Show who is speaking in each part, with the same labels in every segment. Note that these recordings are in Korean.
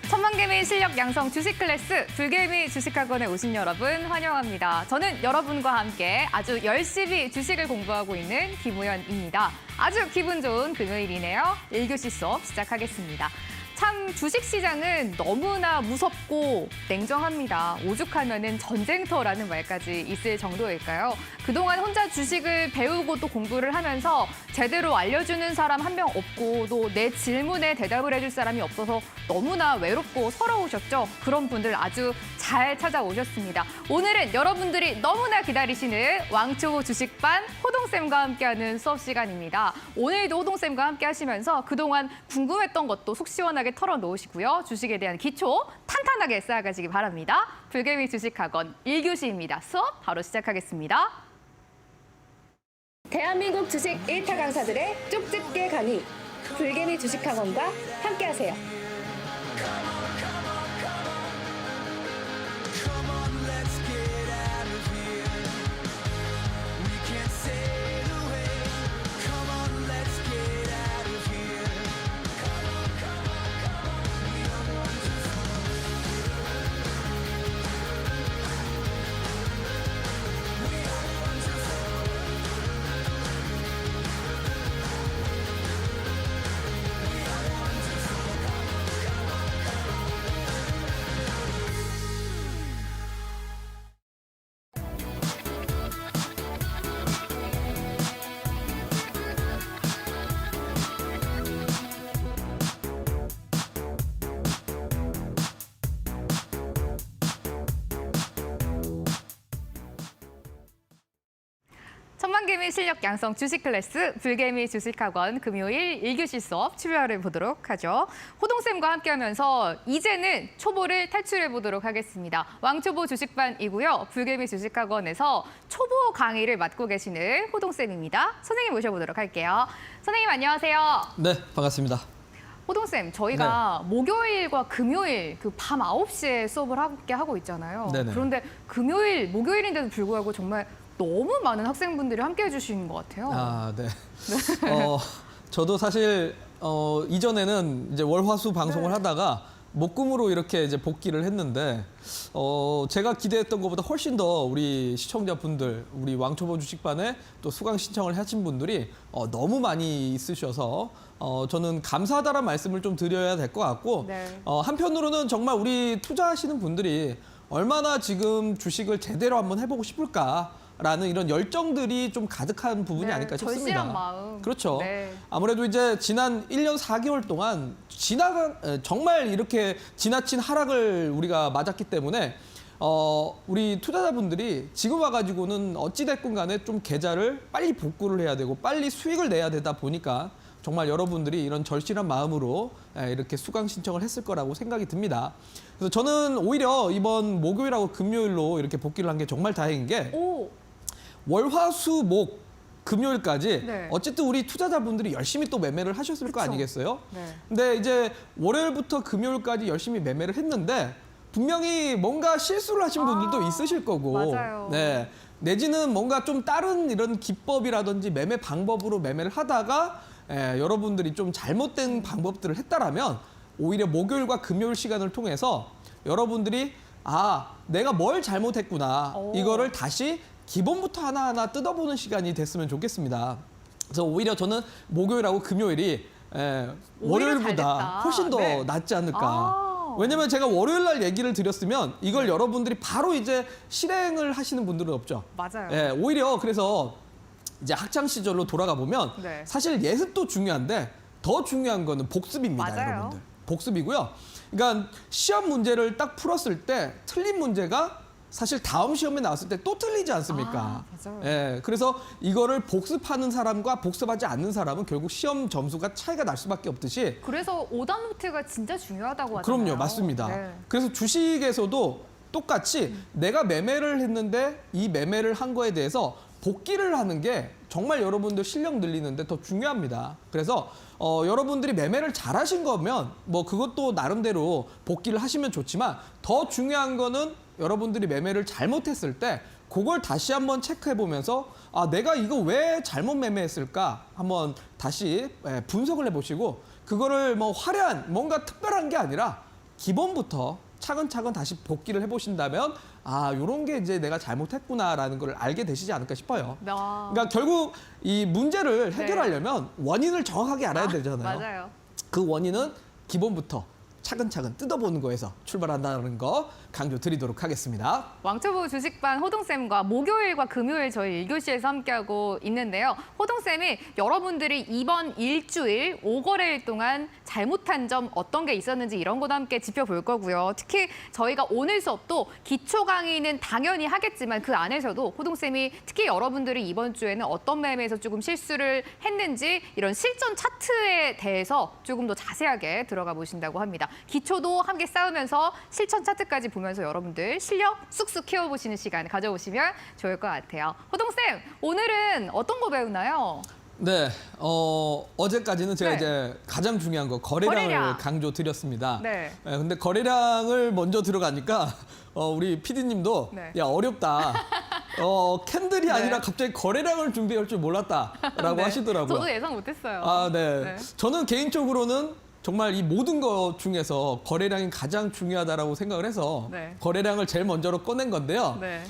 Speaker 1: 천만개미 실력 양성 주식 클래스 불개미 주식학원에 오신 여러분 환영합니다. 저는 여러분과 함께 아주 열심히 주식을 공부하고 있는 김우연입니다. 아주 기분 좋은 금요일이네요. 1교시 수업 시작하겠습니다. 참 주식시장은 너무나 무섭고 냉정합니다. 오죽하면은 전쟁터라는 말까지 있을 정도일까요? 그동안 혼자 주식을 배우고 또 공부를 하면서 제대로 알려주는 사람 한 명 없고 또 내 질문에 대답을 해줄 사람이 없어서 너무나 외롭고 서러우셨죠? 그런 분들 아주 잘 찾아오셨습니다. 오늘은 여러분들이 너무나 기다리시는 왕초보 주식반 호동쌤과 함께하는 수업 시간입니다. 오늘도 호동쌤과 함께 하시면서 그동안 궁금했던 것도 속 시원하게 털어놓으시고요. 주식에 대한 기초 탄탄하게 쌓아가시기 바랍니다. 불개미 주식학원 1교시입니다. 수업 바로 시작하겠습니다.
Speaker 2: 대한민국 주식 1타 강사들의 쪽집게 강의, 불개미 주식학원과 함께하세요.
Speaker 1: 천만개미 실력 양성 주식 클래스 불개미 주식학원 금요일 1교시 수업 출발해 보도록 하죠. 호동쌤과 함께하면서 이제는 초보를 탈출해 보도록 하겠습니다. 왕초보 주식반이고요. 불개미 주식학원에서 초보 강의를 맡고 계시는 호동쌤입니다. 선생님 모셔보도록 할게요. 선생님 안녕하세요.
Speaker 3: 네, 반갑습니다.
Speaker 1: 호동쌤, 저희가 목요일과 금요일 그 밤 9시에 수업을 함께 하고 있잖아요.
Speaker 3: 네네.
Speaker 1: 그런데 금요일, 목요일인데도 불구하고 정말 너무 많은 학생분들이 함께해 주시는 것 같아요.
Speaker 3: 아, 네. 저도 사실 이전에는 이제 월화수 방송을 하다가 목금으로 이렇게 이제 복귀를 했는데 제가 기대했던 것보다 훨씬 더 우리 시청자분들, 우리 왕초보 주식반에 또 수강 신청을 하신 분들이 너무 많이 있으셔서 저는 감사하다는 말씀을 좀 드려야 될 것 같고
Speaker 1: 네.
Speaker 3: 한편으로는 정말 우리 투자하시는 분들이 얼마나 지금 주식을 제대로 한번 해보고 싶을까. 라는 이런 열정들이 좀 가득한 부분이 아닐까 싶습니다.
Speaker 1: 절실한 마음.
Speaker 3: 그렇죠.
Speaker 1: 네.
Speaker 3: 아무래도 이제 지난 1년 4개월 동안 정말 이렇게 지나친 하락을 우리가 맞았기 때문에 우리 투자자분들이 지금 와가지고는 어찌됐건 간에 좀 계좌를 빨리 복구를 해야 되고 빨리 수익을 내야 되다 보니까 정말 여러분들이 이런 절실한 마음으로 이렇게 수강 신청을 했을 거라고 생각이 듭니다. 그래서 저는 오히려 이번 목요일하고 금요일로 이렇게 복귀를 한 게 정말 다행인 게 월화수목 금요일까지
Speaker 1: 네.
Speaker 3: 어쨌든 우리 투자자분들이 열심히 또 매매를 하셨을 거
Speaker 1: 그쵸.
Speaker 3: 아니겠어요?
Speaker 1: 네.
Speaker 3: 근데 이제 월요일부터 금요일까지 열심히 매매를 했는데 분명히 뭔가 실수를 하신 분들도 있으실 거고
Speaker 1: 맞아요.
Speaker 3: 네. 내지는 뭔가 좀 다른 이런 기법이라든지 매매 방법으로 매매를 하다가 여러분들이 좀 잘못된 방법들을 했다라면 오히려 목요일과 금요일 시간을 통해서 여러분들이 내가 뭘 잘못했구나 이거를 다시 기본부터 하나하나 뜯어보는 시간이 됐으면 좋겠습니다. 그래서 오히려 저는 목요일하고 금요일이 월요일보다 훨씬 더 낫지 않을까. 왜냐면 제가 월요일 날 얘기를 드렸으면 이걸 여러분들이 바로 이제 실행을 하시는 분들은 없죠.
Speaker 1: 맞아요.
Speaker 3: 오히려 그래서 이제 학창 시절로 돌아가 보면 사실 예습도 중요한데 더 중요한 거는 복습입니다,
Speaker 1: 맞아요.
Speaker 3: 여러분들. 복습이고요. 그러니까 시험 문제를 딱 풀었을 때 틀린 문제가 사실 다음 시험에 나왔을 때 또 틀리지 않습니까?
Speaker 1: 맞아요.
Speaker 3: 그래서 이거를 복습하는 사람과 복습하지 않는 사람은 결국 시험 점수가 차이가 날 수밖에 없듯이
Speaker 1: 그래서 오답 노트가 진짜 중요하다고 하잖아요.
Speaker 3: 그럼요, 맞습니다.
Speaker 1: 네.
Speaker 3: 그래서 주식에서도 똑같이 내가 매매를 했는데 이 매매를 한 거에 대해서 복귀를 하는 게 정말 여러분들 실력 늘리는데 더 중요합니다. 그래서 여러분들이 매매를 잘하신 거면 뭐 그것도 나름대로 복귀를 하시면 좋지만 더 중요한 거는 여러분들이 매매를 잘못했을 때 그걸 다시 한번 체크해 보면서 내가 이거 왜 잘못 매매했을까 한번 다시 분석을 해보시고 그거를 뭐 화려한 뭔가 특별한 게 아니라 기본부터 차근차근 다시 복기를 해보신다면 아, 요런 게 이제 내가 잘못했구나라는 걸 알게 되시지 않을까 싶어요. 그러니까 결국 이 문제를 해결하려면 원인을 정확하게 알아야 되잖아요.
Speaker 1: 맞아요.
Speaker 3: 그 원인은 기본부터 차근차근 뜯어보는 거에서 출발한다는 거 강조 드리도록 하겠습니다.
Speaker 1: 왕초보 주식반 호동쌤과 목요일과 금요일 저희 1교시에서 함께하고 있는데요. 호동쌤이 여러분들이 이번 일주일 5거래일 동안 잘못한 점 어떤 게 있었는지 이런 것도 함께 짚어볼 거고요. 특히 저희가 오늘 수업도 기초 강의는 당연히 하겠지만 그 안에서도 호동쌤이 특히 여러분들이 이번 주에는 어떤 매매에서 조금 실수를 했는지 이런 실전 차트에 대해서 조금 더 자세하게 들어가 보신다고 합니다. 기초도 함께 쌓으면서 실전 차트까지 보면서 여러분들 실력 쑥쑥 키워보시는 시간 가져오시면 좋을 것 같아요. 호동쌤, 오늘은 어떤 거 배우나요?
Speaker 3: 네, 어제까지는 제가
Speaker 1: 네.
Speaker 3: 이제 가장 중요한 거 거래량을
Speaker 1: 거래량.
Speaker 3: 강조 드렸습니다.
Speaker 1: 네.
Speaker 3: 근데 거래량을 먼저 들어가니까 우리 PD님도
Speaker 1: 네.
Speaker 3: 야 어렵다. 캔들이 아니라 갑자기 거래량을 준비할 줄 몰랐다라고
Speaker 1: 네.
Speaker 3: 하시더라고요.
Speaker 1: 저도 예상 못했어요.
Speaker 3: 아, 네.
Speaker 1: 네.
Speaker 3: 저는 개인적으로는 정말 이 모든 것 중에서 거래량이 가장 중요하다라고 생각을 해서
Speaker 1: 네.
Speaker 3: 거래량을 제일 먼저로 꺼낸 건데요.
Speaker 1: 네.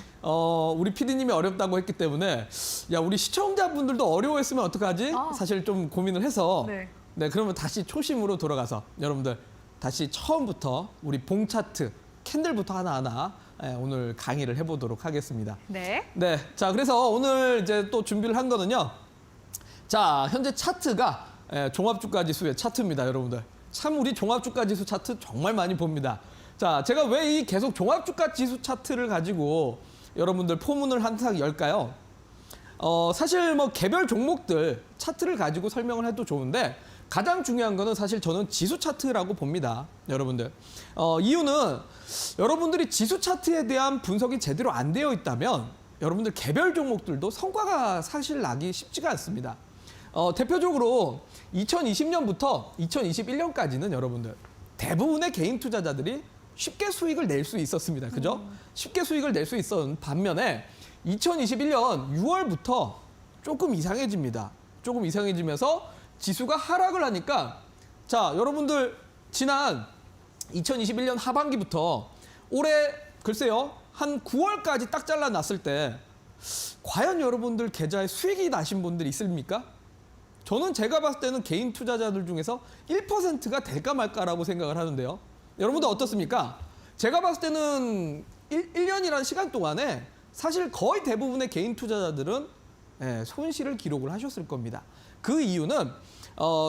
Speaker 3: 우리 PD님이 어렵다고 했기 때문에 야 우리 시청자분들도 어려워했으면 어떡하지?
Speaker 1: 아.
Speaker 3: 사실 좀 고민을 해서
Speaker 1: 네.
Speaker 3: 네, 그러면 다시 초심으로 돌아가서 여러분들 다시 처음부터 우리 봉 차트 캔들부터 하나하나 오늘 강의를 해보도록 하겠습니다.
Speaker 1: 네.
Speaker 3: 네, 자 그래서 오늘 이제 또 준비를 한 거는요. 자 현재 차트가 종합주가지수의 차트입니다, 여러분들. 참 우리 종합주가지수 차트 정말 많이 봅니다. 자, 제가 왜 이 계속 종합주가지수 차트를 가지고 여러분들 포문을 항상 열까요? 사실 뭐 개별 종목들 차트를 가지고 설명을 해도 좋은데 가장 중요한 거는 사실 저는 지수 차트라고 봅니다, 여러분들. 이유는 여러분들이 지수 차트에 대한 분석이 제대로 안 되어 있다면 여러분들 개별 종목들도 성과가 사실 나기 쉽지가 않습니다. 대표적으로 2020년부터 2021년까지는 여러분들 대부분의 개인 투자자들이 쉽게 수익을 낼 수 있었습니다. 그죠? 쉽게 수익을 낼 수 있었던 반면에 2021년 6월부터 조금 이상해집니다. 조금 이상해지면서 지수가 하락을 하니까 자, 여러분들 지난 2021년 하반기부터 올해 글쎄요. 한 9월까지 딱 잘라놨을 때 과연 여러분들 계좌에 수익이 나신 분들이 있습니까? 저는 제가 봤을 때는 개인 투자자들 중에서 1%가 될까 말까라고 생각을 하는데요. 여러분들 어떻습니까? 제가 봤을 때는 1년이라는 시간 동안에 사실 거의 대부분의 개인 투자자들은 손실을 기록을 하셨을 겁니다. 그 이유는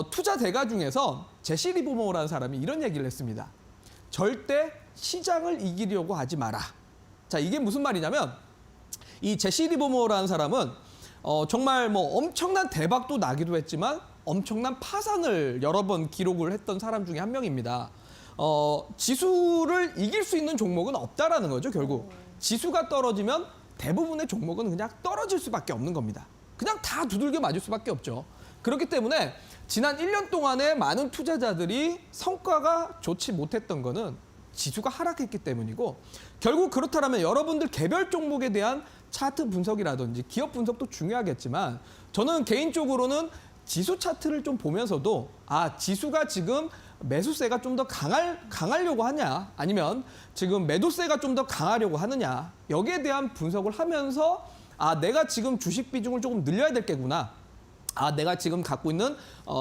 Speaker 3: 투자 대가 중에서 제시 리버모어라는 사람이 이런 얘기를 했습니다. 절대 시장을 이기려고 하지 마라. 자, 이게 무슨 말이냐면 이 제시 리버모어라는 사람은 정말 뭐 엄청난 대박도 나기도 했지만 엄청난 파산을 여러 번 기록을 했던 사람 중에 한 명입니다. 지수를 이길 수 있는 종목은 없다라는 거죠, 결국. 지수가 떨어지면 대부분의 종목은 그냥 떨어질 수밖에 없는 겁니다. 그냥 다 두들겨 맞을 수밖에 없죠. 그렇기 때문에 지난 1년 동안에 많은 투자자들이 성과가 좋지 못했던 거는 지수가 하락했기 때문이고 결국 그렇다면 여러분들 개별 종목에 대한 차트 분석이라든지 기업 분석도 중요하겠지만 저는 개인적으로는 지수 차트를 좀 보면서도 지수가 지금 매수세가 좀 더 강하려고 하냐 아니면 지금 매도세가 좀 더 강하려고 하느냐 여기에 대한 분석을 하면서 내가 지금 주식 비중을 조금 늘려야 될 게구나. 내가 지금 갖고 있는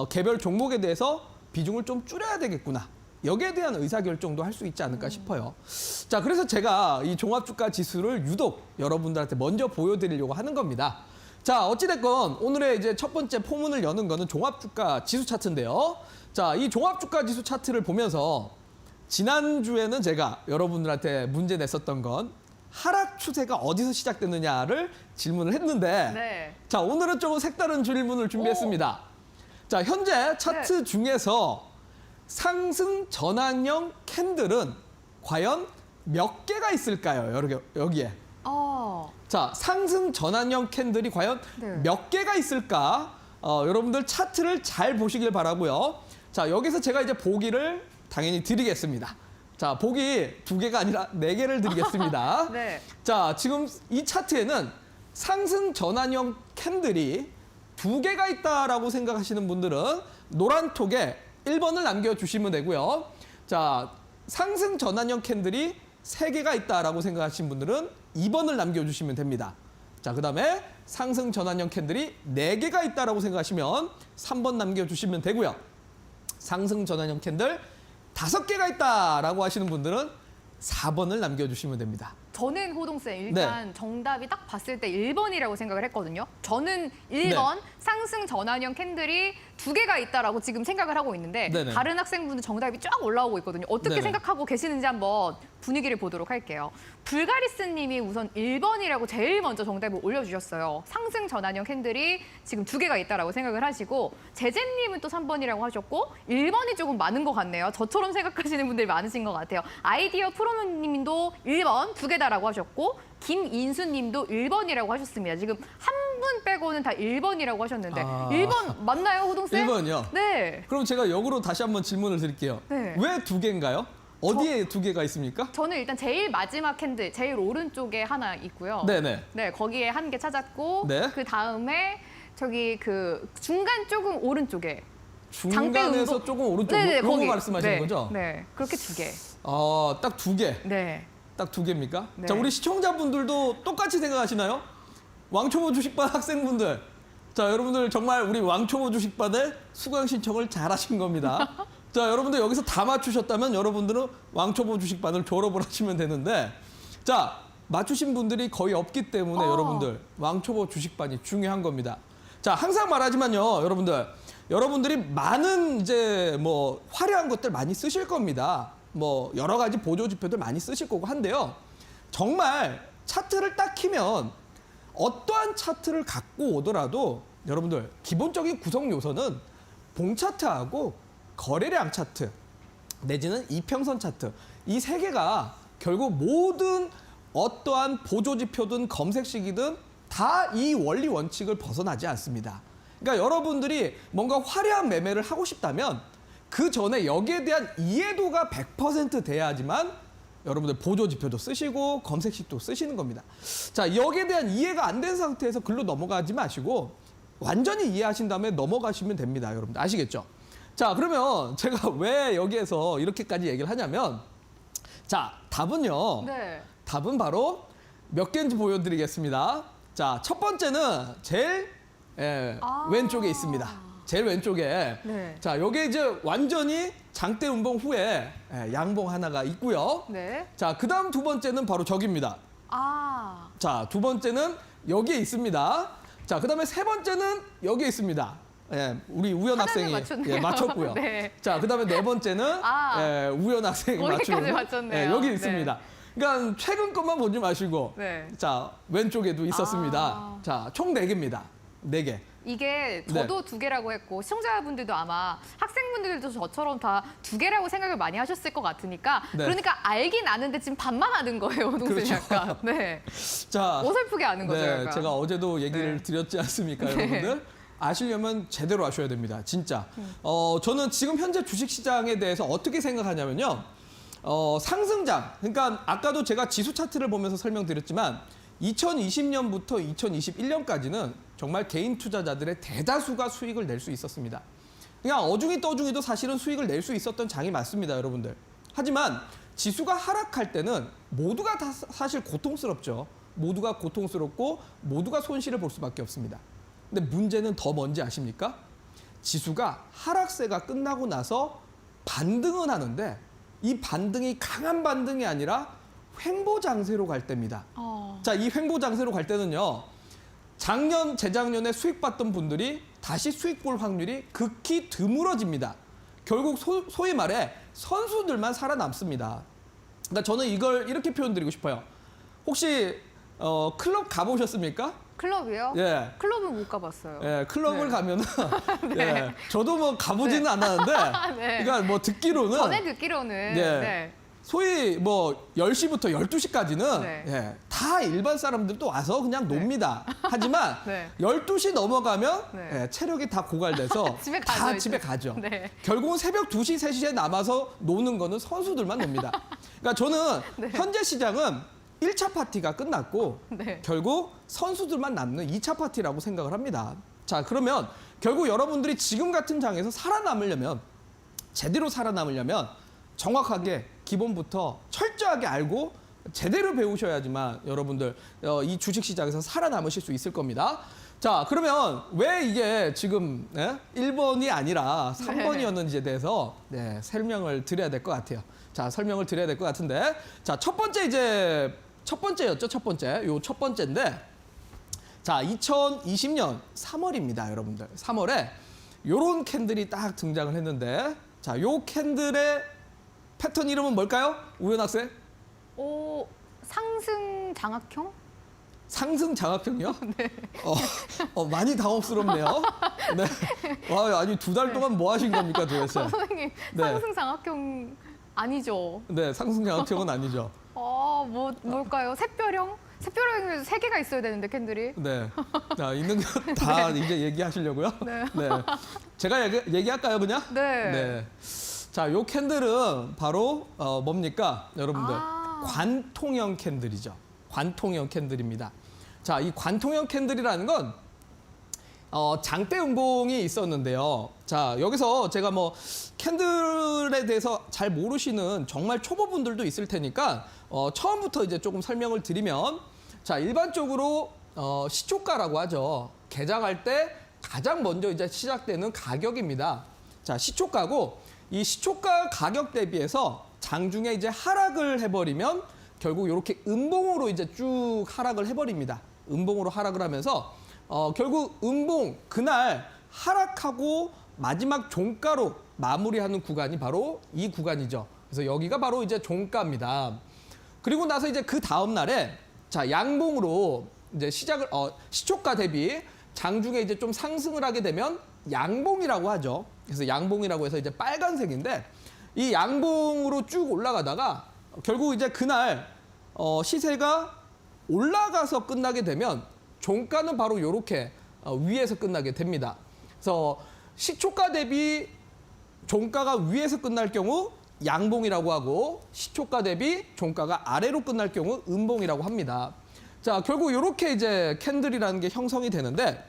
Speaker 3: 개별 종목에 대해서 비중을 좀 줄여야 되겠구나. 여기에 대한 의사결정도 할 수 있지 않을까 싶어요. 자, 그래서 제가 이 종합주가 지수를 유독 여러분들한테 먼저 보여드리려고 하는 겁니다. 자, 어찌됐건 오늘의 이제 첫 번째 포문을 여는 거는 종합주가 지수 차트인데요. 자, 이 종합주가 지수 차트를 보면서 지난주에는 제가 여러분들한테 문제 냈었던 건 하락 추세가 어디서 시작됐느냐를 질문을 했는데
Speaker 1: 네.
Speaker 3: 자, 오늘은 조금 색다른 질문을 준비했습니다. 자, 현재 차트 중에서 상승 전환형 캔들은 과연 몇 개가 있을까요? 여기에. 자, 상승 전환형 캔들이 과연 몇 개가 있을까? 여러분들 차트를 잘 보시길 바라고요. 자, 여기서 제가 이제 보기를 당연히 드리겠습니다. 자, 보기 2개가 아니라 4개를 드리겠습니다.
Speaker 1: 네.
Speaker 3: 자, 지금 이 차트에는 상승 전환형 캔들이 2개가 있다라고 생각하시는 분들은 노란 톡에 1번을 남겨주시면 되고요. 자, 상승 전환형 캔들이 3개가 있다라고 생각하시는 분들은 2번을 남겨주시면 됩니다. 자, 그다음에 상승 전환형 캔들이 4개가 있다라고 생각하시면 3번 남겨주시면 되고요. 상승 전환형 캔들 5개가 있다라고 하시는 분들은 4번을 남겨주시면 됩니다.
Speaker 1: 저는 호동쌤 일단 정답이 딱 봤을 때 1번이라고 생각을 했거든요. 저는 1번 상승 전환형 캔들이 2개가 있다라고 지금 생각을 하고 있는데
Speaker 3: 네네.
Speaker 1: 다른 학생분들 정답이 쫙 올라오고 있거든요. 어떻게
Speaker 3: 네네.
Speaker 1: 생각하고 계시는지 한번 분위기를 보도록 할게요. 불가리스 님이 우선 1번이라고 제일 먼저 정답을 올려주셨어요. 상승 전환형 캔들이 지금 2개가 있다라고 생각을 하시고 제잼님은 또 3번이라고 하셨고 1번이 조금 많은 것 같네요. 저처럼 생각하시는 분들이 많으신 것 같아요. 아이디어 프로님도 1번 2개다라고 하셨고 김인수님도 1번이라고 하셨습니다. 지금 한 분 빼고는 다 1번이라고 하셨는데
Speaker 3: 아.
Speaker 1: 1번 맞나요, 호동쌤?
Speaker 3: 1번이요?
Speaker 1: 네.
Speaker 3: 그럼 제가 역으로 다시 한번 질문을 드릴게요.
Speaker 1: 네.
Speaker 3: 왜 2개인가요? 어디에 2개가 있습니까?
Speaker 1: 저는 일단 제일 마지막 캔들, 제일 오른쪽에 하나 있고요.
Speaker 3: 네네.
Speaker 1: 네, 거기에 한 개 찾았고
Speaker 3: 네.
Speaker 1: 그 다음에 저기 그 중간 조금 오른쪽에
Speaker 3: 중간에서
Speaker 1: 장대
Speaker 3: 조금 오른쪽
Speaker 1: 네네,
Speaker 3: 요거
Speaker 1: 거기.
Speaker 3: 말씀하시는
Speaker 1: 네,
Speaker 3: 거죠?
Speaker 1: 네, 그렇게 2개.
Speaker 3: 딱 2개.
Speaker 1: 네.
Speaker 3: 딱 2개입니까?
Speaker 1: 네.
Speaker 3: 자, 우리 시청자분들도 똑같이 생각하시나요? 왕초보 주식반 학생분들. 자, 여러분들 정말 우리 왕초보 주식반에 수강 신청을 잘하신 겁니다. 자, 여러분들 여기서 다 맞추셨다면 여러분들은 왕초보 주식반을 졸업을 하시면 되는데, 자, 맞추신 분들이 거의 없기 때문에 여러분들 왕초보 주식반이 중요한 겁니다. 자, 항상 말하지만요, 여러분들이 많은 이제 뭐 화려한 것들 많이 쓰실 겁니다. 뭐 여러 가지 보조 지표들 많이 쓰실 거고 한데요. 정말 차트를 딱 키면 어떠한 차트를 갖고 오더라도 여러분들 기본적인 구성 요소는 봉 차트하고 거래량 차트 내지는 이평선 차트 이 3개가 결국 모든 어떠한 보조 지표든 검색식이든 다 이 원리 원칙을 벗어나지 않습니다. 그러니까 여러분들이 뭔가 화려한 매매를 하고 싶다면 그 전에 여기에 대한 이해도가 100% 돼야지만 여러분들 보조 지표도 쓰시고 검색식도 쓰시는 겁니다. 자, 여기에 대한 이해가 안 된 상태에서 글로 넘어가지 마시고 완전히 이해하신 다음에 넘어가시면 됩니다. 여러분들 아시겠죠? 자, 그러면 제가 왜 여기에서 이렇게까지 얘기를 하냐면 자, 답은요.
Speaker 1: 네.
Speaker 3: 답은 바로 몇 개인지 보여드리겠습니다. 자, 첫 번째는 제일 왼쪽에 있습니다. 제일 왼쪽에.
Speaker 1: 네.
Speaker 3: 자, 여기 이제 완전히 장대 운봉 후에 양봉 하나가 있고요.
Speaker 1: 네.
Speaker 3: 자, 그 다음 2번째는 바로 저기입니다.
Speaker 1: 아.
Speaker 3: 자, 2번째는 여기에 있습니다. 자, 그 다음에 3번째는 여기에 있습니다. 우리 우연 학생이
Speaker 1: 맞췄네요.
Speaker 3: 맞췄고요.
Speaker 1: 네.
Speaker 3: 자, 그 다음에 4번째는 우연 학생이
Speaker 1: 거기까지
Speaker 3: 맞추고
Speaker 1: 맞췄네요.
Speaker 3: 여기
Speaker 1: 네.
Speaker 3: 있습니다. 그러니까 최근 것만 보지 마시고
Speaker 1: 네.
Speaker 3: 자, 왼쪽에도 있었습니다.
Speaker 1: 아.
Speaker 3: 자, 총 4개입니다. 4개.
Speaker 1: 이게 저도 2개라고 했고 시청자분들도 아마 학생분들도 저처럼 다 2개라고 생각을 많이 하셨을 것 같으니까
Speaker 3: 네.
Speaker 1: 그러니까 알긴 아는데 지금 반만 아는 거예요, 동생
Speaker 3: 그렇죠.
Speaker 1: 약간. 네.
Speaker 3: 자,
Speaker 1: 어설프게 아는 거죠,
Speaker 3: 네,
Speaker 1: 약간.
Speaker 3: 제가 어제도 얘기를
Speaker 1: 네.
Speaker 3: 드렸지 않습니까,
Speaker 1: 네.
Speaker 3: 여러분들? 아시려면 제대로 아셔야 됩니다, 진짜. 저는 지금 현재 주식시장에 대해서 어떻게 생각하냐면요. 상승장, 그러니까 아까도 제가 지수 차트를 보면서 설명드렸지만 2020년부터 2021년까지는 정말 개인 투자자들의 대다수가 수익을 낼 수 있었습니다. 그냥 어중이 떠중이도 사실은 수익을 낼 수 있었던 장이 맞습니다, 여러분들. 하지만 지수가 하락할 때는 모두가 다 사실 고통스럽죠. 모두가 고통스럽고 모두가 손실을 볼 수밖에 없습니다. 근데 문제는 더 뭔지 아십니까? 지수가 하락세가 끝나고 나서 반등은 하는데 이 반등이 강한 반등이 아니라 횡보장세로 갈 때입니다. 자, 이 횡보장세로 갈 때는요. 작년, 재작년에 수익 봤던 분들이 다시 수익 볼 확률이 극히 드물어집니다. 결국 소위 말해 선수들만 살아남습니다. 그러니까 저는 이걸 이렇게 표현드리고 싶어요. 혹시 클럽 가보셨습니까?
Speaker 1: 클럽이요?
Speaker 3: 예.
Speaker 1: 클럽은 못 가봤어요.
Speaker 3: 예, 클럽을
Speaker 1: 네.
Speaker 3: 가면은 예, 저도 뭐 가보지는 않았는데
Speaker 1: 네.
Speaker 3: 그러니까 뭐 듣기로는
Speaker 1: 전에 듣기로는
Speaker 3: 네.
Speaker 1: 네.
Speaker 3: 소위 뭐 10시부터 12시까지는
Speaker 1: 네.
Speaker 3: 예, 다 일반 사람들도 와서 그냥 놉니다. 하지만
Speaker 1: 네.
Speaker 3: 12시 넘어가면
Speaker 1: 네.
Speaker 3: 예, 체력이 다 고갈돼서
Speaker 1: 집에 가죠,
Speaker 3: 다
Speaker 1: 이제.
Speaker 3: 집에 가죠.
Speaker 1: 네.
Speaker 3: 결국은 새벽 2시, 3시에 남아서 노는 거는 선수들만 놉니다. 그러니까 저는
Speaker 1: 네.
Speaker 3: 현재 시장은 1차 파티가 끝났고
Speaker 1: 네.
Speaker 3: 결국 선수들만 남는 2차 파티라고 생각을 합니다. 자, 그러면 결국 여러분들이 지금 같은 장에서 살아남으려면 제대로 살아남으려면 정확하게 기본부터 철저하게 알고 제대로 배우셔야지만 여러분들 이 주식시장에서 살아남으실 수 있을 겁니다. 자, 그러면 왜 이게 지금 1번이 아니라 3번이었는지에 대해서 설명을 드려야 될 것 같아요. 자, 설명을 드려야 될 것 같은데, 자, 첫 번째였죠, 첫 번째. 요 첫 번째인데, 자, 2020년 3월입니다, 여러분들. 3월에 요런 캔들이 딱 등장을 했는데, 자, 요 캔들의 패턴 이름은 뭘까요? 우현 학생?
Speaker 1: 오, 상승 장악형?
Speaker 3: 상승 장악형이요? 네. 많이 당혹스럽네요. 네. 와, 아니 2달 동안 뭐 하신 겁니까 도대체?
Speaker 1: 선생님,
Speaker 3: 네.
Speaker 1: 상승 장악형 아니죠?
Speaker 3: 네, 상승 장악형은 아니죠.
Speaker 1: 뭘까요? 샛별형? 샛별형이 3개가 있어야 되는데 캔들이.
Speaker 3: 네. 자, 있는 거 다 이제 얘기하시려고요?
Speaker 1: 네.
Speaker 3: 네. 제가 얘기할까요, 그냥?
Speaker 1: 네.
Speaker 3: 네. 자, 요 캔들은 바로 뭡니까, 여러분들? 관통형 캔들이죠. 관통형 캔들입니다. 자, 이 관통형 캔들이라는 건 장대 음봉이 있었는데요. 자, 여기서 제가 뭐 캔들에 대해서 잘 모르시는 정말 초보분들도 있을 테니까 처음부터 이제 조금 설명을 드리면, 자, 일반적으로 시초가라고 하죠. 개장할 때 가장 먼저 이제 시작되는 가격입니다. 자, 시초가고, 이 시초가 가격 대비해서 장중에 이제 하락을 해버리면 결국 이렇게 음봉으로 이제 쭉 하락을 해버립니다. 음봉으로 하락을 하면서 결국 음봉 그날 하락하고 마지막 종가로 마무리하는 구간이 바로 이 구간이죠. 그래서 여기가 바로 이제 종가입니다. 그리고 나서 이제 그 다음 날에 자, 양봉으로 이제 시초가 대비 장중에 이제 좀 상승을 하게 되면 양봉이라고 하죠. 그래서 양봉이라고 해서 이제 빨간색인데, 이 양봉으로 쭉 올라가다가 결국 이제 그날 시세가 올라가서 끝나게 되면 종가는 바로 이렇게 위에서 끝나게 됩니다. 그래서 시초가 대비 종가가 위에서 끝날 경우 양봉이라고 하고, 시초가 대비 종가가 아래로 끝날 경우 음봉이라고 합니다. 자, 결국 이렇게 이제 캔들이라는 게 형성이 되는데,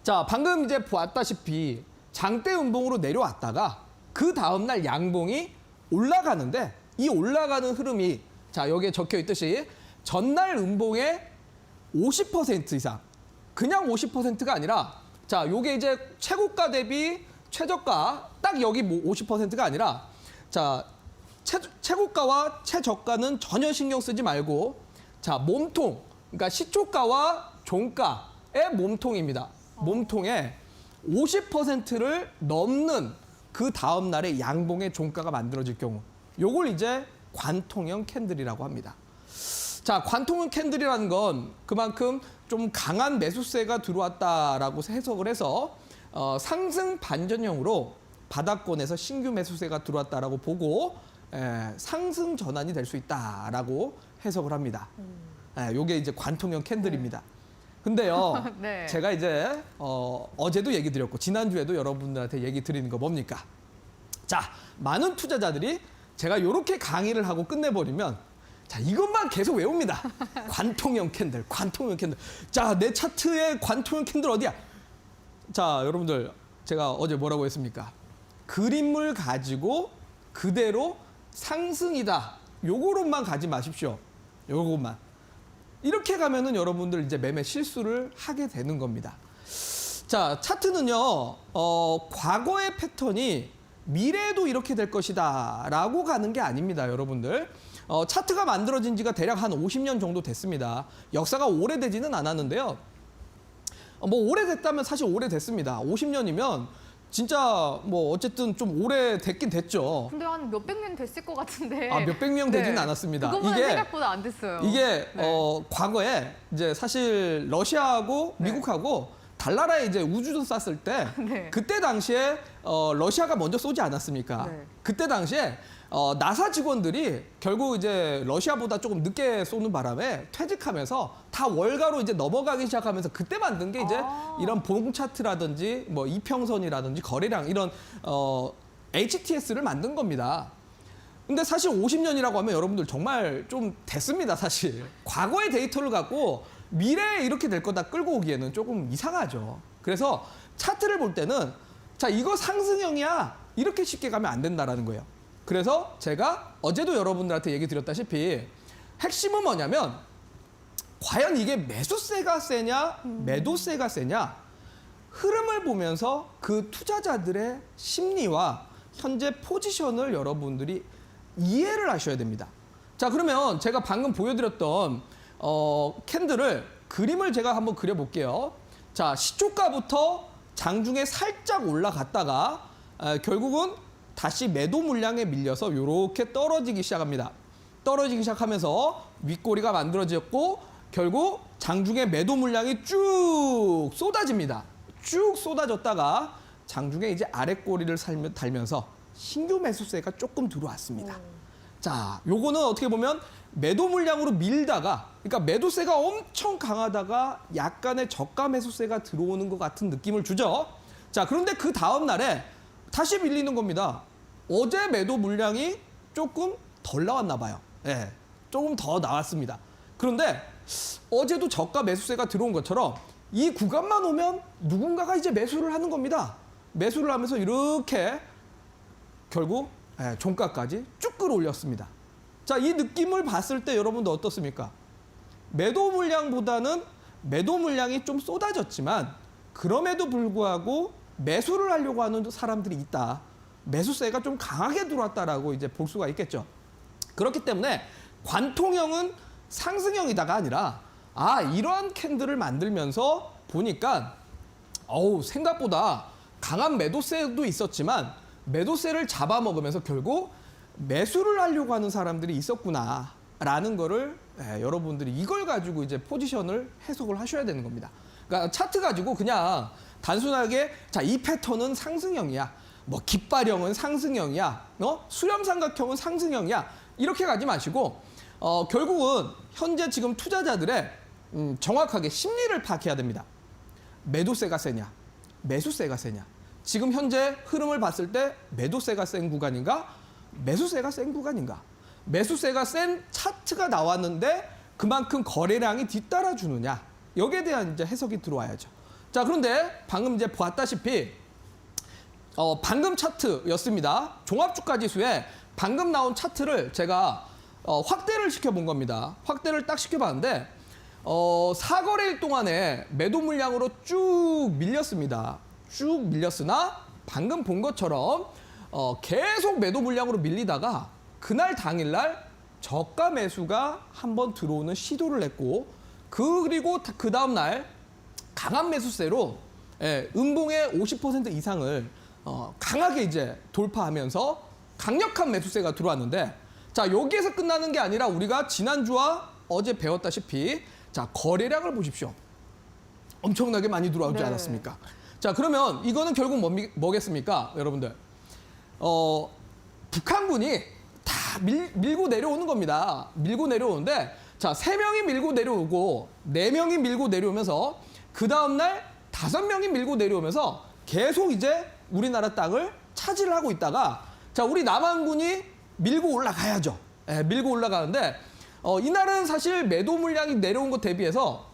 Speaker 3: 자, 방금 이제 보았다시피 장대 음봉으로 내려왔다가 그 다음날 양봉이 올라가는데, 이 올라가는 흐름이 자, 여기에 적혀 있듯이 전날 음봉의 50% 이상, 그냥 50%가 아니라, 자, 요게 이제 최고가 대비 최저가 딱 여기 50%가 아니라, 자, 최고가와 최저가는 전혀 신경 쓰지 말고, 자, 몸통, 그러니까 시초가와 종가의 몸통입니다. 몸통에 50%를 넘는 그 다음 날에 양봉의 종가가 만들어질 경우, 요걸 이제 관통형 캔들이라고 합니다. 자, 관통형 캔들이라는 건 그만큼 좀 강한 매수세가 들어왔다라고 해석을 해서 상승 반전형으로 바닥권에서 신규 매수세가 들어왔다라고 보고 상승 전환이 될 수 있다라고 해석을 합니다. 요게 이제 관통형 캔들입니다. 근데요,
Speaker 1: 네.
Speaker 3: 제가 이제 어제도 얘기 드렸고 지난주에도 여러분들한테 얘기 드리는 거 뭡니까? 자, 많은 투자자들이 제가 이렇게 강의를 하고 끝내버리면 자, 이것만 계속 외웁니다. 관통형 캔들, 관통형 캔들. 자, 내 차트에 관통형 캔들 어디야? 자, 여러분들 제가 어제 뭐라고 했습니까? 그림을 가지고 그대로 상승이다. 요거로만 가지 마십시오. 요것만. 이렇게 가면은 여러분들 이제 매매 실수를 하게 되는 겁니다. 자, 차트는요, 과거의 패턴이 미래에도 이렇게 될 것이다 라고 가는 게 아닙니다, 여러분들. 차트가 만들어진 지가 대략 한 50년 정도 됐습니다. 역사가 오래되지는 않았는데요. 뭐 오래됐다면 사실 오래됐습니다. 50년이면 진짜 뭐 어쨌든 좀 오래됐긴 됐죠.
Speaker 1: 근데 한 몇백 년 됐을 것 같은데.
Speaker 3: 아, 몇백 명 되지는
Speaker 1: 네.
Speaker 3: 않았습니다.
Speaker 1: 그것만
Speaker 3: 이게
Speaker 1: 생각보다 안 됐어요.
Speaker 3: 이게
Speaker 1: 네.
Speaker 3: 과거에 이제 사실 러시아하고
Speaker 1: 네.
Speaker 3: 미국하고 달나라에 이제 우주선 쐈을 때
Speaker 1: 네.
Speaker 3: 그때 당시에 러시아가 먼저 쏘지 않았습니까?
Speaker 1: 네.
Speaker 3: 그때 당시에 나사 직원들이 결국 이제 러시아보다 조금 늦게 쏘는 바람에 퇴직하면서 다 월가로 이제 넘어가기 시작하면서 그때 만든 게 이제 이런 봉 차트라든지 뭐 이평선이라든지 거래량 이런 HTS를 만든 겁니다. 근데 사실 50년이라고 하면 여러분들 정말 좀 됐습니다, 사실. 과거의 데이터를 갖고 미래에 이렇게 될 거다 끌고 오기에는 조금 이상하죠. 그래서 차트를 볼 때는 자, 이거 상승형이야. 이렇게 쉽게 가면 안 된다라는 거예요. 그래서 제가 어제도 여러분들한테 얘기 드렸다시피 핵심은 뭐냐면 과연 이게 매수세가 세냐 매도세가 세냐 흐름을 보면서 그 투자자들의 심리와 현재 포지션을 여러분들이 이해를 하셔야 됩니다. 자, 그러면 제가 방금 보여드렸던 캔들을 그림을 제가 한번 그려볼게요. 자, 시초가부터 장중에 살짝 올라갔다가 결국은 다시 매도 물량에 밀려서 이렇게 떨어지기 시작합니다. 떨어지기 시작하면서 윗꼬리가 만들어졌고 결국 장중에 매도 물량이 쭉 쏟아집니다. 쭉 쏟아졌다가 장중에 이제 아랫꼬리를 달면서 신규 매수세가 조금 들어왔습니다. 자, 요거는 어떻게 보면 매도 물량으로 밀다가, 그러니까 매도세가 엄청 강하다가 약간의 저가 매수세가 들어오는 것 같은 느낌을 주죠. 자, 그런데 그 다음 날에 다시 밀리는 겁니다. 어제 매도 물량이 조금 덜 나왔나 봐요. 예, 조금 더 나왔습니다. 그런데 어제도 저가 매수세가 들어온 것처럼 이 구간만 오면 누군가가 이제 매수를 하는 겁니다. 매수를 하면서 이렇게 결국 종가까지 쭉 끌어올렸습니다. 자, 이 느낌을 봤을 때 여러분도 어떻습니까? 매도 물량보다는 매도 물량이 좀 쏟아졌지만 그럼에도 불구하고 매수를 하려고 하는 사람들이 있다. 매수세가 좀 강하게 들어왔다라고 이제 볼 수가 있겠죠. 그렇기 때문에 관통형은 상승형이다가 아니라 이러한 캔들을 만들면서 보니까 생각보다 강한 매도세도 있었지만 매도세를 잡아먹으면서 결국 매수를 하려고 하는 사람들이 있었구나라는 거를 여러분들이 이걸 가지고 이제 포지션을 해석을 하셔야 되는 겁니다. 그러니까 차트 가지고 그냥 단순하게 자, 이 패턴은 상승형이야. 뭐 깃발형은 상승형이야. 수렴삼각형은 상승형이야. 이렇게 가지 마시고 결국은 현재 지금 투자자들의 정확하게 심리를 파악해야 됩니다. 매도세가 세냐, 매수세가 세냐. 지금 현재 흐름을 봤을 때 매도세가 센 구간인가, 매수세가 센 구간인가. 매수세가 센 차트가 나왔는데 그만큼 거래량이 뒤따라 주느냐. 여기에 대한 이제 해석이 들어와야죠. 자, 그런데 방금 이제 보았다시피 방금 차트였습니다. 종합주가 지수에 방금 나온 차트를 제가 확대를 시켜본 겁니다. 확대를 딱 시켜봤는데 4거래일 동안에 매도 물량으로 쭉 밀렸습니다. 쭉 밀렸으나 방금 본 것처럼 계속 매도 물량으로 밀리다가 그날 당일날 저가 매수가 한번 들어오는 시도를 했고 그리고 그 다음날 강한 매수세로 음봉의 50% 이상을 강하게 이제 돌파하면서 강력한 매수세가 들어왔는데 자, 여기에서 끝나는 게 아니라 우리가 지난주와 어제 배웠다시피 자, 거래량을 보십시오. 엄청나게 많이 들어오지 않았습니까? 자, 그러면 이거는 결국 뭐겠습니까? 여러분들. 북한군이 다 밀고 내려오는 겁니다. 밀고 내려오는데 자, 3명이 밀고 내려오고 4명이 밀고 내려오면서 그 다음날 5명이 밀고 내려오면서 계속 이제 우리나라 땅을 차지를 하고 있다가 자, 우리 남한군이 밀고 올라가야죠. 밀고 올라가는데 이날은 사실 매도 물량이 내려온 것 대비해서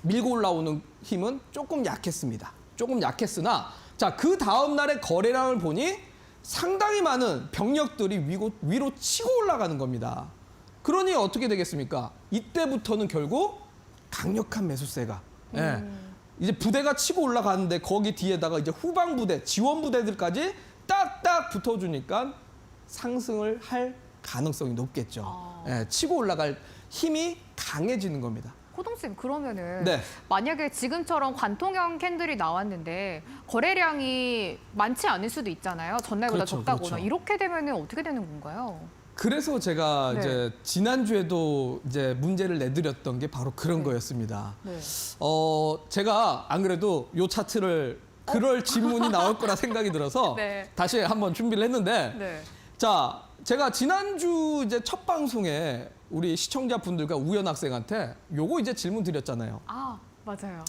Speaker 3: 밀고 올라오는 힘은 조금 약했습니다. 조금 약했으나 자, 그 다음 날의 거래량을 보니 상당히 많은 병력들이 위로 치고 올라가는 겁니다. 그러니 어떻게 되겠습니까? 이때부터는 결국 강력한 매수세가 이제 부대가 치고 올라가는데 거기 뒤에다가 이제 후방 부대, 지원 부대들까지 딱딱 붙어주니까 상승을 할 가능성이 높겠죠. 치고 올라갈 힘이 강해지는 겁니다.
Speaker 1: 호동쌤, 그러면은
Speaker 3: 네.
Speaker 1: 만약에 지금처럼 관통형 캔들이 나왔는데 거래량이 많지 않을 수도 있잖아요. 전날보다
Speaker 3: 그렇죠,
Speaker 1: 적다거나.
Speaker 3: 그렇죠.
Speaker 1: 이렇게 되면은 어떻게 되는 건가요?
Speaker 3: 그래서 제가
Speaker 1: 네.
Speaker 3: 이제 지난주에도 이제 문제를 내드렸던 게 바로 그런
Speaker 1: 네.
Speaker 3: 거였습니다.
Speaker 1: 네.
Speaker 3: 제가 안 그래도 요 차트를 그럴 질문이 나올 거라 생각이 들어서
Speaker 1: 네.
Speaker 3: 다시 한번 준비를 했는데
Speaker 1: 네.
Speaker 3: 자, 제가 지난주 이제 첫 방송에 우리 시청자분들과 우연 학생한테 요거 이제 질문 드렸잖아요.
Speaker 1: 아, 맞아요.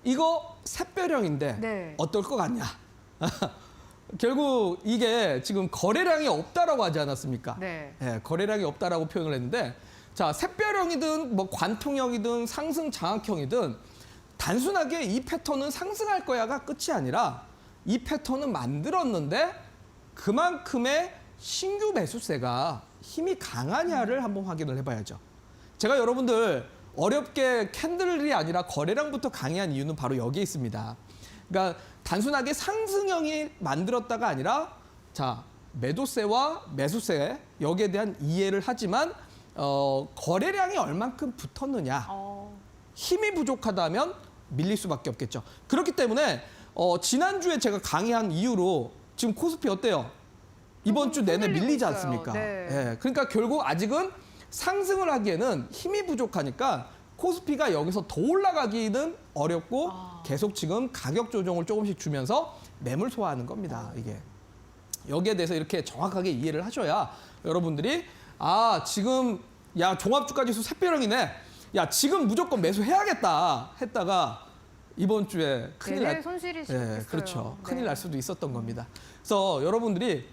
Speaker 3: 이거 샛별형인데
Speaker 1: 네.
Speaker 3: 어떨 것 같냐? 결국 이게 지금 거래량이 없다라고 하지 않았습니까?
Speaker 1: 네.
Speaker 3: 거래량이 없다라고 표현을 했는데 자, 샛별형이든 뭐 관통형이든 상승 장악형이든 단순하게 이 패턴은 상승할 거야가 끝이 아니라 이 패턴은 만들었는데 그만큼의 신규 매수세가 힘이 강하냐를 한번 확인을 해봐야죠. 제가 여러분들 어렵게 캔들이 아니라 거래량부터 강의한 이유는 바로 여기에 있습니다. 그러니까 단순하게 상승형이 만들었다가 아니라 자 매도세와 매수세 여기에 대한 이해를 하지만 거래량이 얼만큼 붙었느냐 힘이 부족하다면 밀릴 수밖에 없겠죠. 그렇기 때문에 지난주에 제가 강의한 이유로 지금 코스피 어때요? 이번 주 내내 밀리지
Speaker 1: 있어요.
Speaker 3: 않습니까?
Speaker 1: 네.
Speaker 3: 예, 그러니까 결국 아직은 상승을 하기에는 힘이 부족하니까 코스피가 여기서 더 올라가기는 어렵고 계속 지금 가격 조정을 조금씩 주면서 매물 소화하는 겁니다. 이게 여기에 대해서 이렇게 정확하게 이해를 하셔야 여러분들이 아 지금 야 종합주가 지수 샛별형이네. 야 지금 무조건 매수해야겠다 했다가 이번 주에 큰일
Speaker 1: 네, 손실이 시작했어요.
Speaker 3: 그렇죠.
Speaker 1: 네.
Speaker 3: 큰일 날 수도 있었던 겁니다. 그래서 여러분들이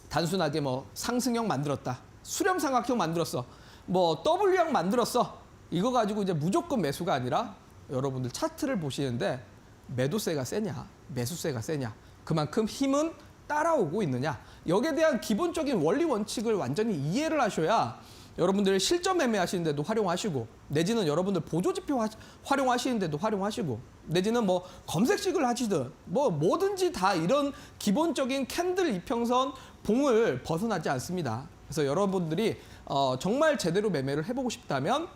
Speaker 3: 단순하게 뭐 상승형 만들었다, 수렴삼각형 만들었어, 뭐 W형 만들었어 이거 가지고 이제 무조건 매수가 아니라 여러분들 차트를 보시는데 매도세가 세냐, 매수세가 세냐, 그만큼 힘은 따라오고 있느냐 여기에 대한 기본적인 원리 원칙을 완전히 이해를 하셔야 여러분들 실전 매매하시는데도 활용하시고 내지는 여러분들 보조지표 활용하시는데도 활용하시고 내지는 뭐 검색식을 하시든 뭐 뭐든지 다 이런 기본적인 캔들 이평선 봉을 벗어나지 않습니다. 그래서 여러분들이 정말 제대로 매매를 해보고 싶다면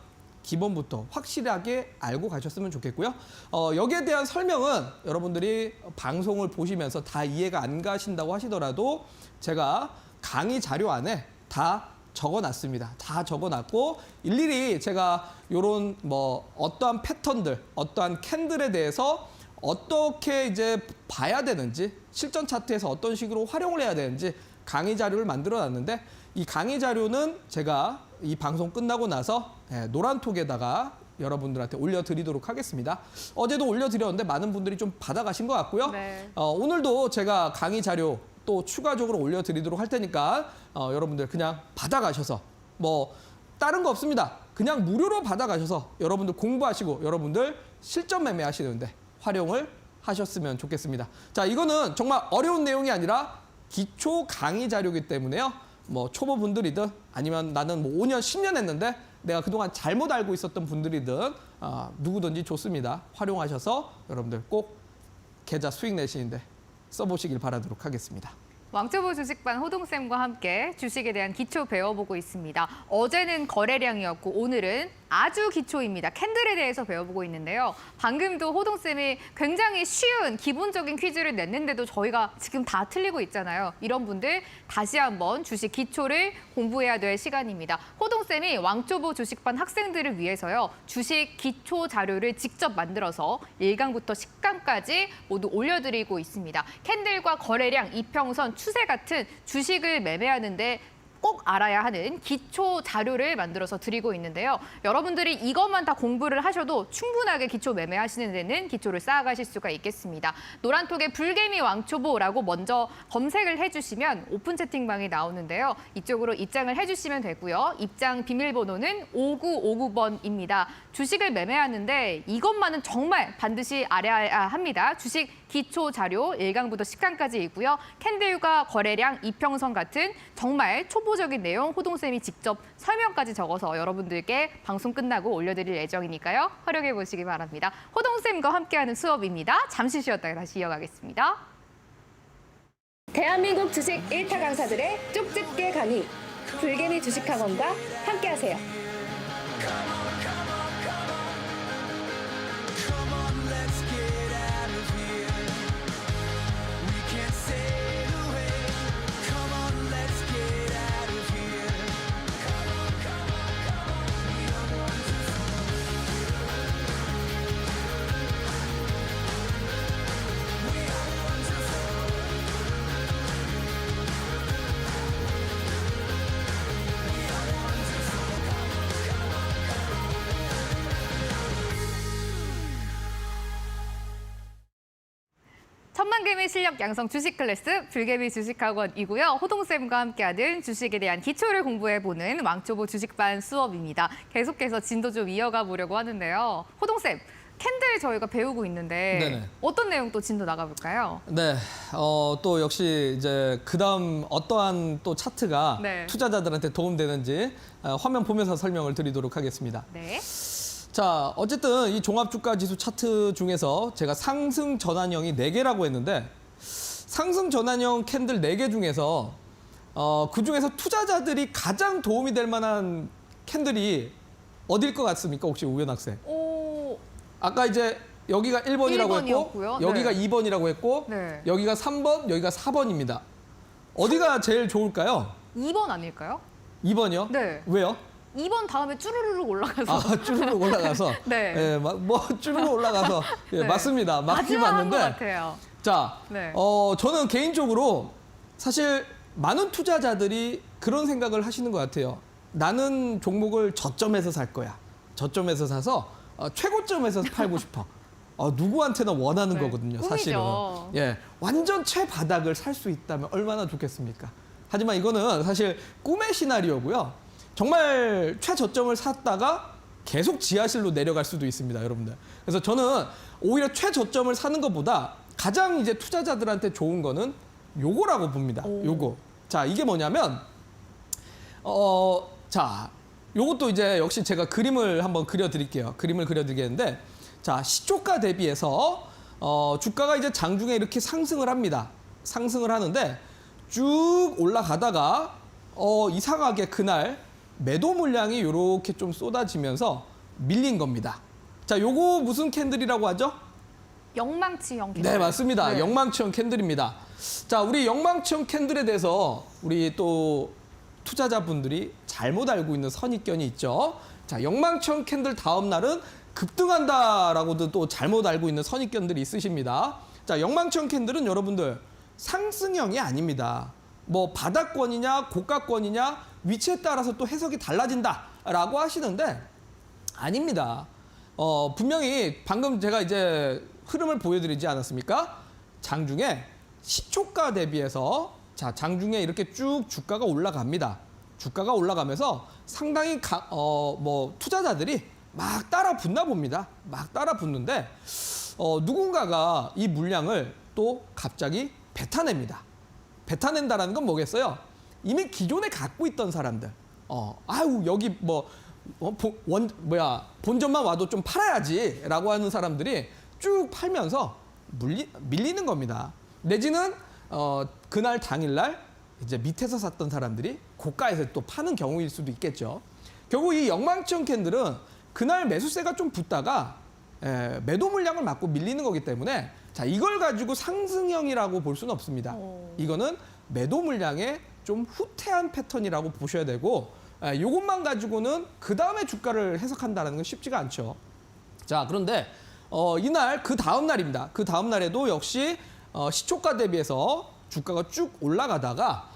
Speaker 3: 기본부터 확실하게 알고 가셨으면 좋겠고요. 여기에 대한 설명은 여러분들이 방송을 보시면서 다 이해가 안 가신다고 하시더라도 제가 강의 자료 안에 다 적어놨습니다. 다 적어놨고 일일이 제가 이런 뭐 어떠한 패턴들, 어떠한 캔들에 대해서 어떻게 이제 봐야 되는지 실전 차트에서 어떤 식으로 활용을 해야 되는지 강의 자료를 만들어놨는데 이 강의 자료는 제가 이 방송 끝나고 나서 노란톡에다가 여러분들한테 올려드리도록 하겠습니다. 어제도 올려드렸는데 많은 분들이 좀 받아가신 것 같고요.
Speaker 1: 네.
Speaker 3: 오늘도 제가 강의 자료 또 추가적으로 올려드리도록 할 테니까 여러분들 그냥 받아가셔서 뭐 다른 거 없습니다. 그냥 무료로 받아가셔서 여러분들 공부하시고 여러분들 실전 매매하시는데 활용을 하셨으면 좋겠습니다. 자, 이거는 정말 어려운 내용이 아니라 기초 강의 자료이기 때문에요. 뭐 초보분들이든 아니면 나는 뭐 5년, 10년 했는데 내가 그동안 잘못 알고 있었던 분들이든 누구든지 좋습니다. 활용하셔서 여러분들 꼭 계좌 수익 내시는데 써보시길 바라도록 하겠습니다.
Speaker 1: 왕초보 주식반 호동쌤과 함께 주식에 대한 기초 배워보고 있습니다. 어제는 거래량이었고 오늘은 아주 기초입니다. 캔들에 대해서 배워보고 있는데요. 방금도 호동쌤이 굉장히 쉬운 기본적인 퀴즈를 냈는데도 저희가 지금 다 틀리고 있잖아요. 이런 분들 다시 한번 주식 기초를 공부해야 될 시간입니다. 호동쌤이 왕초보 주식반 학생들을 위해서요. 주식 기초 자료를 직접 만들어서 1강부터 10강까지 모두 올려드리고 있습니다. 캔들과 거래량, 이평선, 추세 같은 주식을 매매하는데 꼭 알아야 하는 기초 자료를 만들어서 드리고 있는데요. 여러분들이 이것만 다 공부를 하셔도 충분하게 기초 매매하시는 데는 기초를 쌓아가실 수가 있겠습니다. 노란톡에 불개미 왕초보라고 먼저 검색을 해주시면 오픈 채팅방이 나오는데요. 이쪽으로 입장을 해주시면 되고요. 입장 비밀번호는 5959번입니다. 주식을 매매하는데 이것만은 정말 반드시 알아야 합니다. 주식 기초 자료 1강부터 10강까지 있고요. 캔들과 거래량, 이평선 같은 정말 초보적인 내용 호동쌤이 직접 설명까지 적어서 여러분들께 방송 끝나고 올려드릴 예정이니까요. 활용해 보시기 바랍니다. 호동쌤과 함께하는 수업입니다. 잠시 쉬었다가 다시 이어가겠습니다.
Speaker 2: 대한민국 주식 1타 강사들의 쪽집게 강의. 불개미 주식학원과 함께하세요.
Speaker 1: 천만개미 실력 양성 주식 클래스 불개미 주식학원이고요. 호동쌤과 함께하는 주식에 대한 기초를 공부해보는 왕초보 주식반 수업입니다. 계속해서 진도 좀 이어가 보려고 하는데요. 호동쌤, 캔들 저희가 배우고 있는데
Speaker 3: 네네.
Speaker 1: 어떤 내용 또 진도 나가볼까요?
Speaker 3: 네, 또 역시 이제 그다음 어떠한 또 차트가
Speaker 1: 네.
Speaker 3: 투자자들한테 도움되는지 화면 보면서 설명을 드리도록 하겠습니다.
Speaker 1: 네.
Speaker 3: 자, 어쨌든 이 종합주가지수 차트 중에서 제가 상승 전환형이 4개라고 했는데 상승 전환형 캔들 4개 중에서 그 중에서 투자자들이 가장 도움이 될 만한 캔들이 어딜 것 같습니까? 혹시 우현 학생?
Speaker 1: 오,
Speaker 3: 아까 이제 여기가 1번이라고 했고
Speaker 1: 일번이었고요.
Speaker 3: 여기가
Speaker 1: 네.
Speaker 3: 2번이라고 했고
Speaker 1: 네.
Speaker 3: 여기가 3번, 여기가 4번입니다. 어디가 제일 좋을까요?
Speaker 1: 2번 아닐까요?
Speaker 3: 2번이요?
Speaker 1: 네.
Speaker 3: 왜요?
Speaker 1: 2번 다음에 쭈루루룩 올라가서.
Speaker 3: 아, 쭈르륵 올라가서.
Speaker 1: 네.
Speaker 3: 예, 뭐 쭈르륵 올라가서. 예,
Speaker 1: 네.
Speaker 3: 맞습니다. 맞긴
Speaker 1: 마지막한 것
Speaker 3: 맞는데.
Speaker 1: 같아요.
Speaker 3: 자,
Speaker 1: 네.
Speaker 3: 저는 개인적으로 사실 많은 투자자들이 그런 생각을 하시는 것 같아요. 나는 종목을 저점에서 살 거야. 저점에서 사서 최고점에서 팔고 싶어. 누구한테나 원하는
Speaker 1: 네,
Speaker 3: 거거든요,
Speaker 1: 꿈이죠.
Speaker 3: 사실은. 예, 완전 최바닥을 살 수 있다면 얼마나 좋겠습니까? 하지만 이거는 사실 꿈의 시나리오고요. 정말 최저점을 샀다가 계속 지하실로 내려갈 수도 있습니다, 여러분들. 그래서 저는 오히려 최저점을 사는 것보다 가장 이제 투자자들한테 좋은 거는 요거라고 봅니다. 요거. 자, 이게 뭐냐면 자, 요것도 이제 역시 제가 그림을 한번 그려드릴게요. 그림을 그려드리겠는데, 자, 시초가 대비해서 주가가 이제 장중에 이렇게 상승을 합니다. 상승을 하는데 쭉 올라가다가 이상하게 그날 매도 물량이 이렇게 좀 쏟아지면서 밀린 겁니다. 자, 요거 무슨 캔들이라고 하죠?
Speaker 1: 영망치형 캔들.
Speaker 3: 네, 맞습니다.
Speaker 1: 네.
Speaker 3: 영망치형 캔들입니다. 자, 우리 영망치형 캔들에 대해서 우리 또 투자자분들이 잘못 알고 있는 선입견이 있죠. 자, 영망치형 캔들 다음 날은 급등한다라고도 또 잘못 알고 있는 선입견들이 있으십니다. 자, 영망치형 캔들은 여러분들 상승형이 아닙니다. 뭐 바닥권이냐 고가권이냐 위치에 따라서 또 해석이 달라진다라고 하시는데 아닙니다. 분명히 방금 제가 이제 흐름을 보여드리지 않았습니까? 장중에 시초가 대비해서 자, 장중에 이렇게 쭉 주가가 올라갑니다. 주가가 올라가면서 상당히 뭐 투자자들이 막 따라 붙나 봅니다. 막 따라 붙는데 누군가가 이 물량을 또 갑자기 뱉어냅니다. 뱉어낸다라는 건 뭐겠어요? 이미 기존에 갖고 있던 사람들. 아유, 여기 뭐 본전만 와도 좀 팔아야지라고 하는 사람들이 쭉 팔면서 밀리는 겁니다. 내지는 그날 당일날 이제 밑에서 샀던 사람들이 고가에서 또 파는 경우일 수도 있겠죠. 결국 이 영망치형 캔들은 그날 매수세가 좀 붙다가 매도 물량을 맞고 밀리는 거기 때문에 자, 이걸 가지고 상승형이라고 볼 수는 없습니다. 이거는 매도 물량의 좀 후퇴한 패턴이라고 보셔야 되고 이것만 가지고는 그 다음에 주가를 해석한다는 건 쉽지가 않죠. 자, 그런데 이날 그 다음 날입니다. 그 다음 날에도 역시 시초가 대비해서 주가가 쭉 올라가다가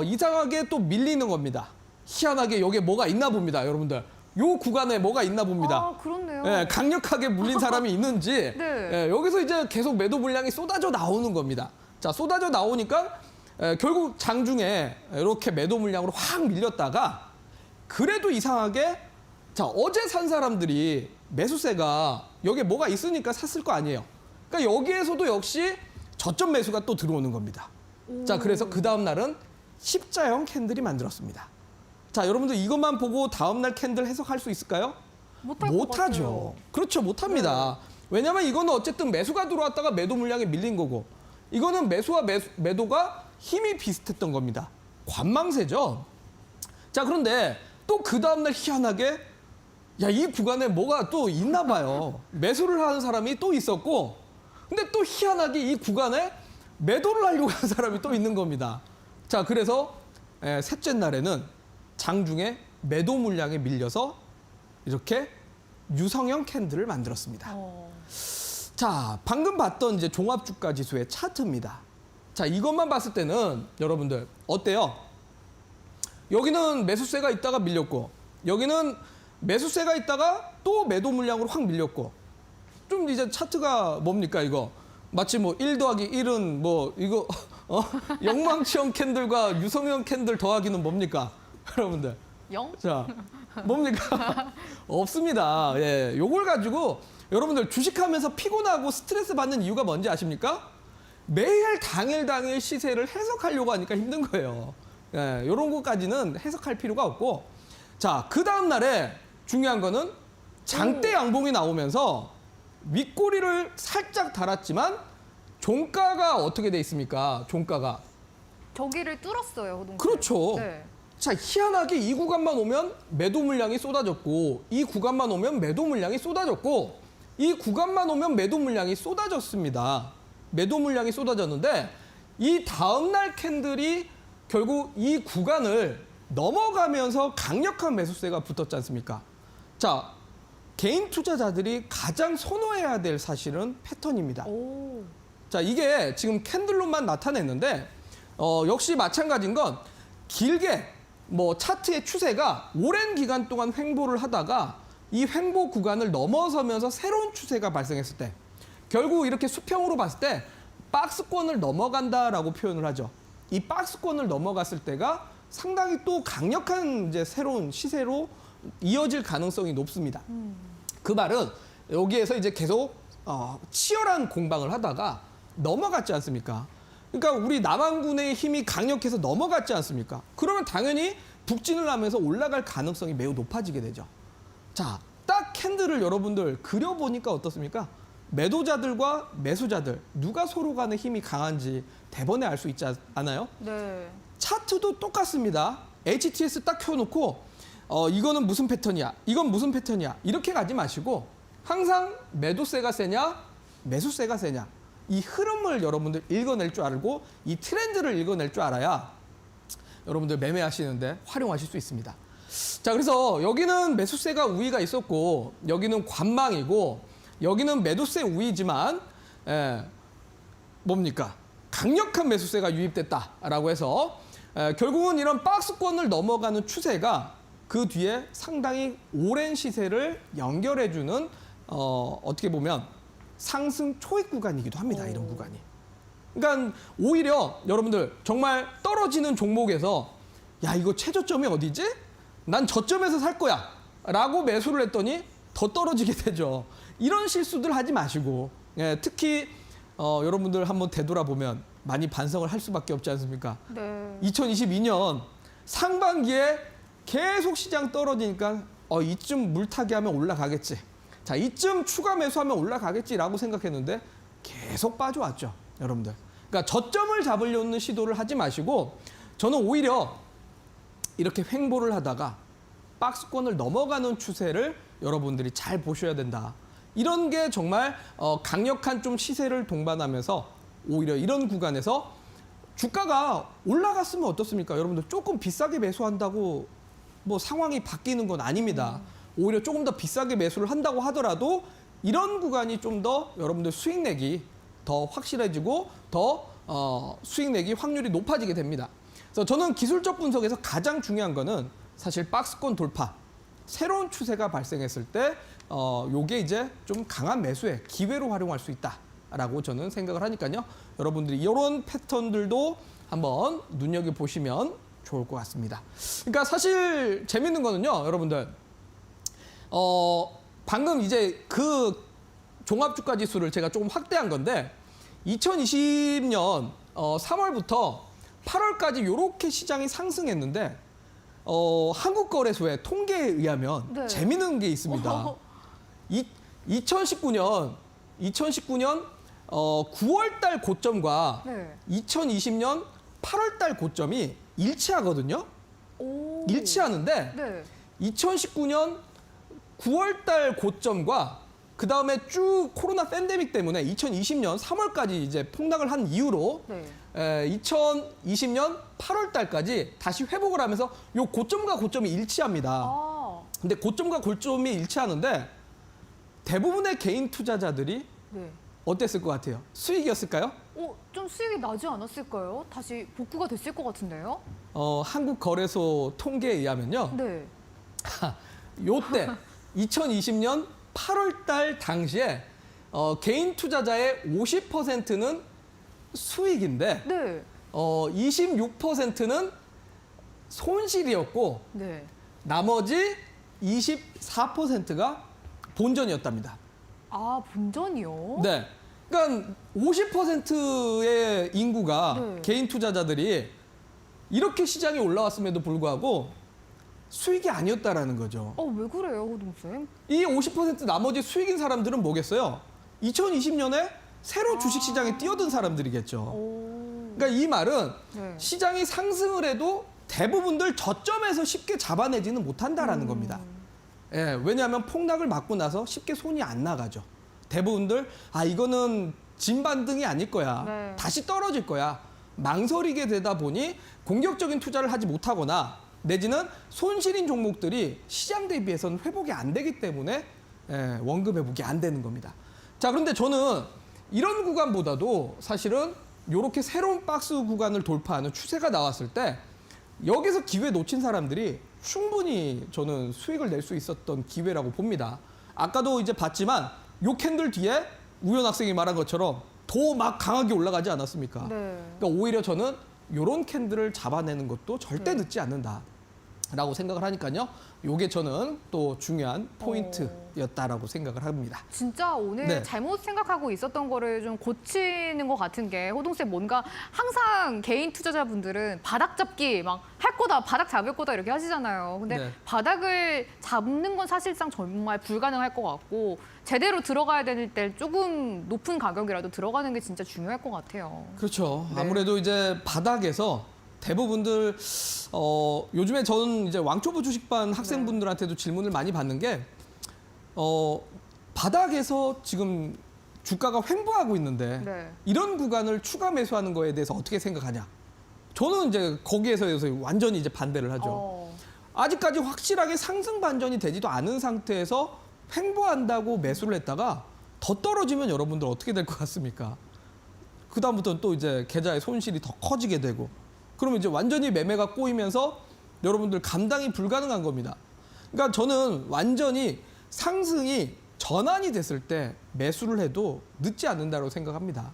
Speaker 3: 이상하게 또 밀리는 겁니다. 희한하게 여기에 뭐가 있나 봅니다, 여러분들. 요 구간에 뭐가 있나 봅니다.
Speaker 1: 아, 그렇네요.
Speaker 3: 예, 강력하게 물린 사람이 있는지
Speaker 1: 네.
Speaker 3: 예, 여기서 이제 계속 매도 물량이 쏟아져 나오는 겁니다. 자, 쏟아져 나오니까 결국 장중에 이렇게 매도 물량으로 확 밀렸다가 그래도 이상하게 자, 어제 산 사람들이 매수세가 여기에 뭐가 있으니까 샀을 거 아니에요. 그러니까 여기에서도 역시 저점 매수가 또 들어오는 겁니다. 자, 그래서 그 다음 날은 십자형 캔들이 만들었습니다. 자, 여러분들 이것만 보고 다음 날 캔들 해석할 수 있을까요? 못하죠. 그렇죠, 못합니다. 왜냐하면 이거는 어쨌든 매수가 들어왔다가 매도 물량이 밀린 거고 이거는 매수와 매도가 힘이 비슷했던 겁니다. 관망세죠. 자, 그런데 또 그 다음날 희한하게 야, 이 구간에 뭐가 또 있나 봐요. 매수를 하는 사람이 또 있었고 근데 또 희한하게 이 구간에 매도를 하려고 하는 사람이 또 있는 겁니다. 자, 그래서 셋째 날에는 장중에 매도 물량에 밀려서 이렇게 유성형 캔들을 만들었습니다. 자, 방금 봤던 이제 종합주가 지수의 차트입니다. 자, 이것만 봤을 때는 여러분들 어때요? 여기는 매수세가 있다가 밀렸고 여기는 매수세가 있다가 또 매도 물량으로 확 밀렸고 좀 이제 차트가 뭡니까 이거? 마치 뭐 1 더하기 1은 뭐 이거 영망치형 캔들과 유성형 캔들 더하기는 뭡니까? 여러분들.
Speaker 1: 0?
Speaker 3: 자, 뭡니까? 없습니다. 예, 요걸 가지고 여러분들 주식하면서 피곤하고 스트레스 받는 이유가 뭔지 아십니까? 매일 당일 시세를 해석하려고 하니까 힘든 거예요. 예, 요런 것까지는 해석할 필요가 없고. 자, 그 다음 날에 중요한 거는 장대 양봉이 나오면서 윗꼬리를 살짝 달았지만 종가가 어떻게 돼 있습니까? 종가가.
Speaker 1: 저기를 뚫었어요, 호동쌤.
Speaker 3: 그렇죠.
Speaker 1: 네.
Speaker 3: 자, 희한하게 이 구간만 오면 매도 물량이 쏟아졌고, 이 구간만 오면 매도 물량이 쏟아졌고, 이 구간만 오면 매도 물량이 쏟아졌습니다. 매도 물량이 쏟아졌는데 이 다음날 캔들이 결국 이 구간을 넘어가면서 강력한 매수세가 붙었지 않습니까? 자, 개인 투자자들이 가장 선호해야 될 사실은 패턴입니다.
Speaker 1: 오.
Speaker 3: 자, 이게 지금 캔들로만 나타냈는데 역시 마찬가지인 건 길게 뭐 차트의 추세가 오랜 기간 동안 횡보를 하다가 이 횡보 구간을 넘어서면서 새로운 추세가 발생했을 때 결국 이렇게 수평으로 봤을 때 박스권을 넘어간다라고 표현을 하죠. 이 박스권을 넘어갔을 때가 상당히 또 강력한 이제 새로운 시세로 이어질 가능성이 높습니다. 그 말은 여기에서 이제 계속 치열한 공방을 하다가 넘어갔지 않습니까? 그러니까 우리 남한군의 힘이 강력해서 넘어갔지 않습니까? 그러면 당연히 북진을 하면서 올라갈 가능성이 매우 높아지게 되죠. 자, 딱 캔들을 여러분들 그려보니까 어떻습니까? 매도자들과 매수자들 누가 서로 간의 힘이 강한지 대번에 알 수 있지 않아요?
Speaker 1: 네.
Speaker 3: 차트도 똑같습니다. HTS 딱 켜놓고 이거는 무슨 패턴이야? 이건 무슨 패턴이야? 이렇게 가지 마시고 항상 매도세가 세냐? 매수세가 세냐? 이 흐름을 여러분들 읽어낼 줄 알고 이 트렌드를 읽어낼 줄 알아야 여러분들 매매하시는데 활용하실 수 있습니다. 자, 그래서 여기는 매수세가 우위가 있었고 여기는 관망이고 여기는 매도세 우위지만 뭡니까? 강력한 매수세가 유입됐다라고 해서 결국은 이런 박스권을 넘어가는 추세가 그 뒤에 상당히 오랜 시세를 연결해주는 어떻게 보면 상승 초입 구간이기도 합니다. 이런 구간이. 그러니까 오히려 여러분들 정말 떨어지는 종목에서 야, 이거 최저점이 어디지? 난 저점에서 살 거야 라고 매수를 했더니 더 떨어지게 되죠. 이런 실수들 하지 마시고 특히 여러분들 한번 되돌아보면 많이 반성을 할 수밖에 없지 않습니까?
Speaker 1: 네.
Speaker 3: 2022년 상반기에 계속 시장 떨어지니까 이쯤 물타기 하면 올라가겠지. 자, 이쯤 추가 매수하면 올라가겠지라고 생각했는데 계속 빠져왔죠, 여러분들. 그러니까 저점을 잡으려는 시도를 하지 마시고 저는 오히려 이렇게 횡보를 하다가 박스권을 넘어가는 추세를 여러분들이 잘 보셔야 된다. 이런 게 정말 강력한 좀 시세를 동반하면서 오히려 이런 구간에서 주가가 올라갔으면 어떻습니까? 여러분들 조금 비싸게 매수한다고 뭐 상황이 바뀌는 건 아닙니다. 오히려 조금 더 비싸게 매수를 한다고 하더라도 이런 구간이 좀 더 여러분들 수익 내기 더 확실해지고 더 수익 내기 확률이 높아지게 됩니다. 그래서 저는 기술적 분석에서 가장 중요한 거는 사실 박스권 돌파, 새로운 추세가 발생했을 때 요게 이제 좀 강한 매수의 기회로 활용할 수 있다라고 저는 생각을 하니까요. 여러분들이 이런 패턴들도 한번 눈여겨보시면 좋을 것 같습니다. 그러니까 사실 재밌는 거는요, 여러분들. 방금 이제 그 종합주가 지수를 제가 조금 확대한 건데 2020년 3월부터 8월까지 이렇게 시장이 상승했는데 한국거래소의 통계에 의하면
Speaker 1: 네.
Speaker 3: 재미있는 게 있습니다. 2019년 9월 달 고점과
Speaker 1: 네.
Speaker 3: 2020년 8월 달 고점이 일치하거든요.
Speaker 1: 오.
Speaker 3: 일치하는데
Speaker 1: 네.
Speaker 3: 2019년 9월 달 고점과 그 다음에 쭉 코로나 팬데믹 때문에 2020년 3월까지 이제 폭락을 한 이후로
Speaker 1: 네.
Speaker 3: 2020년 8월 달까지 다시 회복을 하면서 요 고점과 고점이 일치합니다.
Speaker 1: 아.
Speaker 3: 근데 고점과 고점이 일치하는데 대부분의 개인 투자자들이
Speaker 1: 네.
Speaker 3: 어땠을 것 같아요? 수익이었을까요?
Speaker 1: 좀 수익이 나지 않았을까요? 다시 복구가 됐을 것 같은데요?
Speaker 3: 한국거래소 통계에 의하면요.
Speaker 1: 네.
Speaker 3: 요때 2020년 8월 달 당시에 개인 투자자의 50%는 수익인데
Speaker 1: 네.
Speaker 3: 26%는 손실이었고
Speaker 1: 네.
Speaker 3: 나머지 24%가 본전이었답니다.
Speaker 1: 아, 본전이요?
Speaker 3: 네. 그러니까 50%의 인구가
Speaker 1: 네.
Speaker 3: 개인 투자자들이 이렇게 시장이 올라왔음에도 불구하고 수익이 아니었다라는 거죠.
Speaker 1: 왜 그래요, 호동쌤?
Speaker 3: 이 50% 나머지 수익인 사람들은 뭐겠어요? 2020년에 새로 주식시장에 뛰어든 사람들이겠죠.
Speaker 1: 오.
Speaker 3: 그러니까 이 말은
Speaker 1: 네.
Speaker 3: 시장이 상승을 해도 대부분들 저점에서 쉽게 잡아내지는 못한다라는 겁니다. 예, 왜냐하면 폭락을 맞고 나서 쉽게 손이 안 나가죠. 대부분들 이거는 진반등이 아닐 거야.
Speaker 1: 네.
Speaker 3: 다시 떨어질 거야. 망설이게 되다 보니 공격적인 투자를 하지 못하거나 내지는 손실인 종목들이 시장 대비해서는 회복이 안 되기 때문에 원금 회복이 안 되는 겁니다. 자, 그런데 저는 이런 구간보다도 사실은 이렇게 새로운 박스 구간을 돌파하는 추세가 나왔을 때 여기서 기회 놓친 사람들이 충분히 저는 수익을 낼 수 있었던 기회라고 봅니다. 아까도 이제 봤지만 요 캔들 뒤에 우현 학생이 말한 것처럼 더 막 강하게 올라가지 않았습니까?
Speaker 1: 네.
Speaker 3: 그러니까 오히려 저는 요런 캔들을 잡아내는 것도 절대
Speaker 1: 네.
Speaker 3: 늦지 않는다라고 생각을 하니까요. 요게 저는 또 중요한 포인트였다라고 생각을 합니다.
Speaker 1: 진짜 오늘
Speaker 3: 네.
Speaker 1: 잘못 생각하고 있었던 거를 좀 고치는 것 같은 게 호동쌤 뭔가 항상 개인 투자자분들은 바닥 잡기 막 할 거다, 바닥 잡을 거다 이렇게 하시잖아요. 근데
Speaker 3: 네.
Speaker 1: 바닥을 잡는 건 사실상 정말 불가능할 것 같고 제대로 들어가야 될 때 조금 높은 가격이라도 들어가는 게 진짜 중요할 것 같아요.
Speaker 3: 그렇죠.
Speaker 1: 네.
Speaker 3: 아무래도 이제 바닥에서 대부분들 요즘에 저는 이제 왕초보 주식반 학생분들한테도 질문을 많이 받는 게 바닥에서 지금 주가가 횡보하고 있는데
Speaker 1: 네.
Speaker 3: 이런 구간을 추가 매수하는 거에 대해서 어떻게 생각하냐? 저는 이제 거기에서 완전히 이제 반대를 하죠. 아직까지 확실하게 상승 반전이 되지도 않은 상태에서 횡보한다고 매수를 했다가 더 떨어지면 여러분들 어떻게 될 것 같습니까? 그다음부터는 또 이제 계좌의 손실이 더 커지게 되고 그러면 이제 완전히 매매가 꼬이면서 여러분들 감당이 불가능한 겁니다. 그러니까 저는 완전히 상승이 전환이 됐을 때 매수를 해도 늦지 않는다고 생각합니다.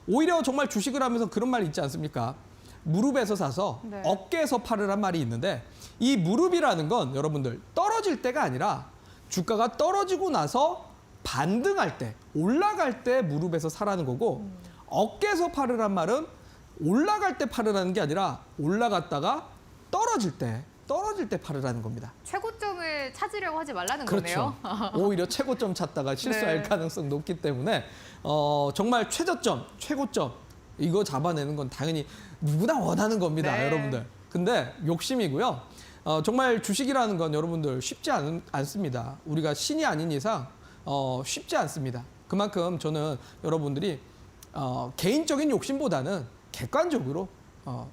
Speaker 3: 오히려 정말 주식을 하면서 그런 말 있지 않습니까? 무릎에서 사서
Speaker 1: 네.
Speaker 3: 어깨에서 팔으란 말이 있는데 이 무릎이라는 건 여러분들 떨어질 때가 아니라 주가가 떨어지고 나서 반등할 때, 올라갈 때 무릎에서 사라는 거고 어깨에서 팔으란 말은 올라갈 때 팔으라는 게 아니라 올라갔다가 떨어질 때 팔으라는 겁니다.
Speaker 1: 최고점을 찾으려고 하지 말라는
Speaker 3: 그렇죠.
Speaker 1: 거네요.
Speaker 3: 오히려 최고점 찾다가 실수할
Speaker 1: 네.
Speaker 3: 가능성이 높기 때문에 정말 최저점, 최고점 이거 잡아내는 건 당연히 누구나 원하는 겁니다,
Speaker 1: 네.
Speaker 3: 여러분들. 근데 욕심이고요. 정말 주식이라는 건 여러분들 쉽지 않습니다. 우리가 신이 아닌 이상 쉽지 않습니다. 그만큼 저는 여러분들이 개인적인 욕심보다는 객관적으로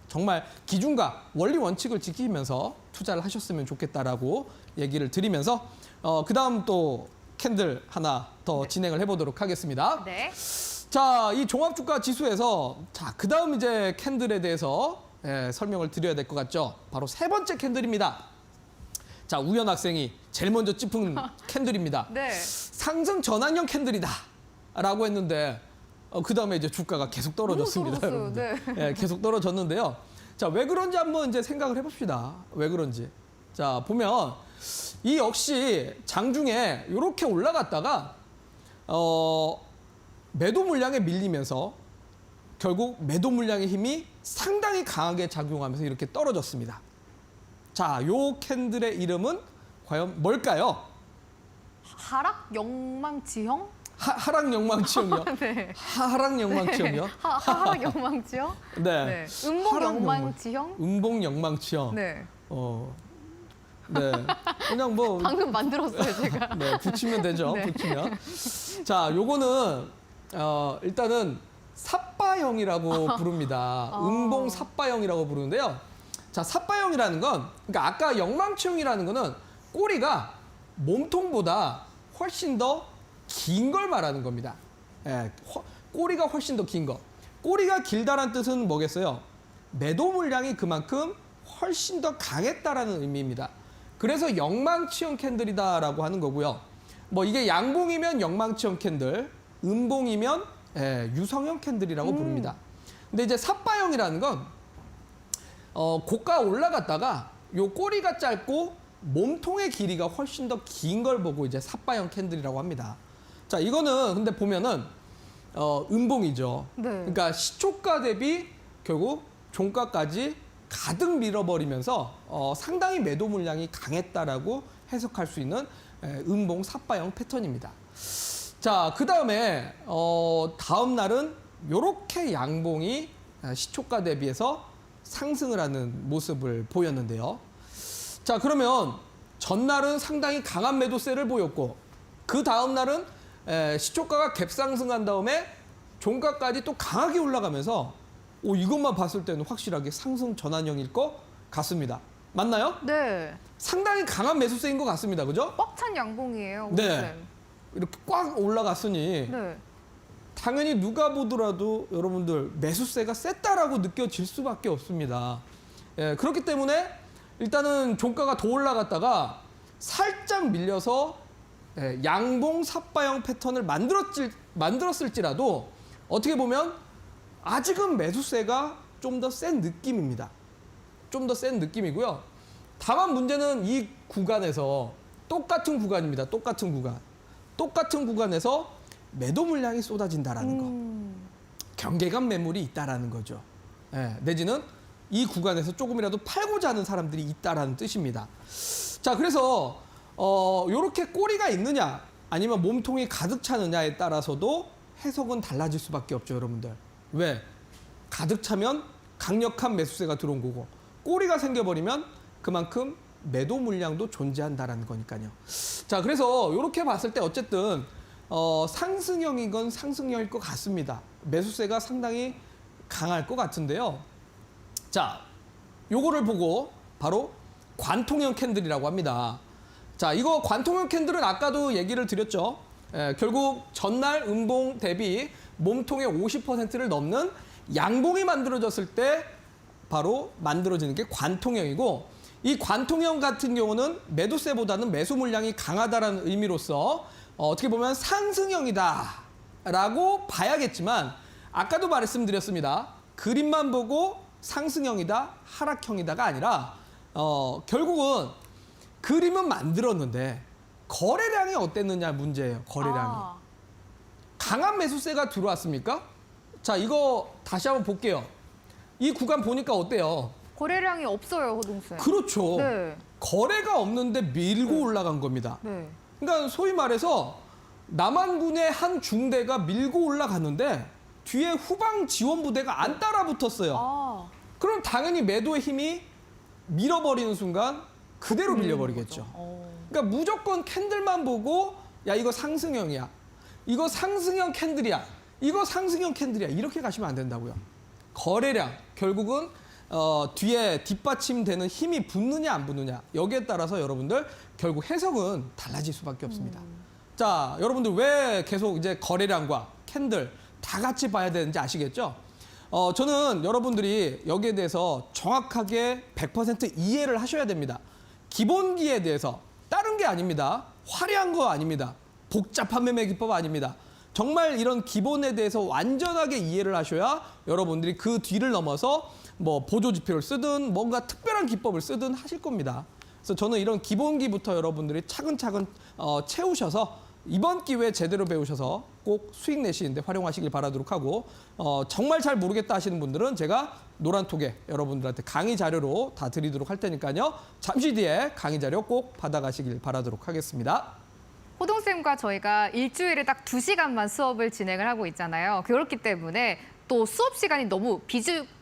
Speaker 3: 정말 기준과 원리 원칙을 지키면서 투자를 하셨으면 좋겠다라고 얘기를 드리면서 그다음 또 캔들 하나 더 진행을 해보도록 하겠습니다.
Speaker 1: 네.
Speaker 3: 자, 이 종합주가 지수에서 그다음 이제 캔들에 대해서 설명을 드려야 될 것 같죠. 바로 세 번째 캔들입니다. 자, 우현 학생이 제일 먼저 짚은 캔들입니다.
Speaker 1: 네.
Speaker 3: 상승 전환형 캔들이다라고 했는데 그다음에 이제 주가가 계속 떨어졌습니다,
Speaker 1: 떨어졌어요.
Speaker 3: 여러분들.
Speaker 1: 네.
Speaker 3: 계속 떨어졌는데요. 자, 왜 그런지 한번 이제 생각을 해봅시다. 왜 그런지. 자, 보면 이 역시 장중에 이렇게 올라갔다가 매도 물량에 밀리면서 결국 매도 물량의 힘이 상당히 강하게 작용하면서 이렇게 떨어졌습니다. 자, 요 캔들의 이름은 과연 뭘까요?
Speaker 1: 하락 영망지형?
Speaker 3: 하락 영망치형이요?
Speaker 1: 네.
Speaker 3: 하락 영망치형이요?
Speaker 1: 하락 영망지형?
Speaker 3: 네.
Speaker 1: 네. 음복
Speaker 3: 하락
Speaker 1: 영망지형?
Speaker 3: 음봉 영망치형.
Speaker 1: 네.
Speaker 3: 네. 그냥 뭐
Speaker 1: 방금 만들었어요, 제가.
Speaker 3: 네, 붙이면 되죠.
Speaker 1: 네.
Speaker 3: 붙이면. 자, 요거는 일단은 삿바형이라고 부릅니다. 음봉 삿바형이라고 부르는데요. 자, 삿바형이라는 건 그러니까 아까 영망치형이라는 거는 꼬리가 몸통보다 훨씬 더 긴 걸 말하는 겁니다. 예, 꼬리가 훨씬 더 긴 거. 꼬리가 길다란 뜻은 뭐겠어요? 매도 물량이 그만큼 훨씬 더 강했다라는 의미입니다. 그래서 영망치형 캔들이다라고 하는 거고요. 뭐 이게 양봉이면 영망치형 캔들, 음봉이면 유성형 캔들이라고 부릅니다. 근데 이제 삿바형이라는 건 고가 올라갔다가 요 꼬리가 짧고 몸통의 길이가 훨씬 더 긴 걸 보고 이제 삿바형 캔들이라고 합니다. 자, 이거는 근데 보면은 음봉이죠.
Speaker 1: 네.
Speaker 3: 그러니까 시초가 대비 결국 종가까지 가득 밀어버리면서 상당히 매도 물량이 강했다라고 해석할 수 있는 음봉 삿바형 패턴입니다. 자, 그 다음에 다음 날은 이렇게 양봉이 시초가 대비해서 상승을 하는 모습을 보였는데요. 자, 그러면 전날은 상당히 강한 매도세를 보였고 그 다음 날은 시초가가 갭상승한 다음에 종가까지 또 강하게 올라가면서 이것만 봤을 때는 확실하게 상승 전환형일 것 같습니다. 맞나요?
Speaker 1: 네.
Speaker 3: 상당히 강한 매수세인 것 같습니다. 그죠?
Speaker 1: 꽉 찬 양봉이에요.
Speaker 3: 네.
Speaker 1: 쌤.
Speaker 3: 이렇게 꽉 올라갔으니
Speaker 1: 네.
Speaker 3: 당연히 누가 보더라도 여러분들 매수세가 셌다라고 느껴질 수밖에 없습니다. 예, 그렇기 때문에 일단은 종가가 더 올라갔다가 살짝 밀려서 양봉 삿바형 패턴을 만들었을지라도 어떻게 보면 아직은 매수세가 좀 더 센 느낌입니다. 좀 더 센 느낌이고요. 다만 문제는 이 구간에서 똑같은 구간입니다. 똑같은 구간. 똑같은 구간에서 매도 물량이 쏟아진다라는 거. 경계감 매물이 있다라는 거죠. 내지는 이 구간에서 조금이라도 팔고자 하는 사람들이 있다라는 뜻입니다. 자, 그래서 이렇게 꼬리가 있느냐 아니면 몸통이 가득 차느냐에 따라서도 해석은 달라질 수밖에 없죠, 여러분들. 왜? 가득 차면 강력한 매수세가 들어온 거고 꼬리가 생겨버리면 그만큼 매도 물량도 존재한다라는 거니까요. 자, 그래서 이렇게 봤을 때 어쨌든 상승형이건 상승형일 것 같습니다. 매수세가 상당히 강할 것 같은데요. 자, 요거를 보고 바로 관통형 캔들이라고 합니다. 자, 이거 관통형 캔들은 아까도 얘기를 드렸죠. 결국 전날 음봉 대비 몸통의 50%를 넘는 양봉이 만들어졌을 때 바로 만들어지는 게 관통형이고 이 관통형 같은 경우는 매도세보다는 매수 물량이 강하다는 의미로서 어떻게 보면 상승형이다라고 봐야겠지만 아까도 말씀드렸습니다. 그림만 보고 상승형이다, 하락형이다가 아니라 결국은 그림은 만들었는데 거래량이 어땠느냐 문제예요. 거래량이. 강한 매수세가 들어왔습니까? 자, 이거 다시 한번 볼게요. 이 구간 보니까 어때요?
Speaker 1: 거래량이 없어요, 호동쌤.
Speaker 3: 그렇죠.
Speaker 1: 네.
Speaker 3: 거래가 없는데 밀고 올라간 겁니다.
Speaker 1: 네.
Speaker 3: 그러니까 소위 말해서 남한군의 한 중대가 밀고 올라갔는데 뒤에 후방 지원 부대가 안 따라 붙었어요. 그럼 당연히 매도의 힘이 밀어버리는 순간 그대로 밀려버리겠죠. 그러니까 무조건 캔들만 보고 야, 이거 상승형이야. 이거 상승형 캔들이야. 이거 상승형 캔들이야. 이렇게 가시면 안 된다고요. 거래량, 결국은 뒤에 뒷받침되는 힘이 붙느냐 안 붙느냐 여기에 따라서 여러분들 결국 해석은 달라질 수밖에 없습니다. 자, 여러분들 왜 계속 이제 거래량과 캔들 다 같이 봐야 되는지 아시겠죠? 저는 여러분들이 여기에 대해서 정확하게 100% 이해를 하셔야 됩니다. 기본기에 대해서 다른 게 아닙니다. 화려한 거 아닙니다. 복잡한 매매 기법 아닙니다. 정말 이런 기본에 대해서 완전하게 이해를 하셔야 여러분들이 그 뒤를 넘어서 뭐 보조지표를 쓰든 뭔가 특별한 기법을 쓰든 하실 겁니다. 그래서 저는 이런 기본기부터 여러분들이 차근차근 채우셔서 이번 기회에 제대로 배우셔서 꼭 수익 내시는데 활용하시길 바라도록 하고 정말 잘 모르겠다 하시는 분들은 제가 노란톡에 여러분들한테 강의 자료로 다 드리도록 할 테니까요. 잠시 뒤에 강의 자료 꼭 받아가시길 바라도록 하겠습니다.
Speaker 1: 호동쌤과 저희가 일주일에 딱 2시간만 수업을 진행을 하고 있잖아요. 그렇기 때문에 또 수업 시간이 너무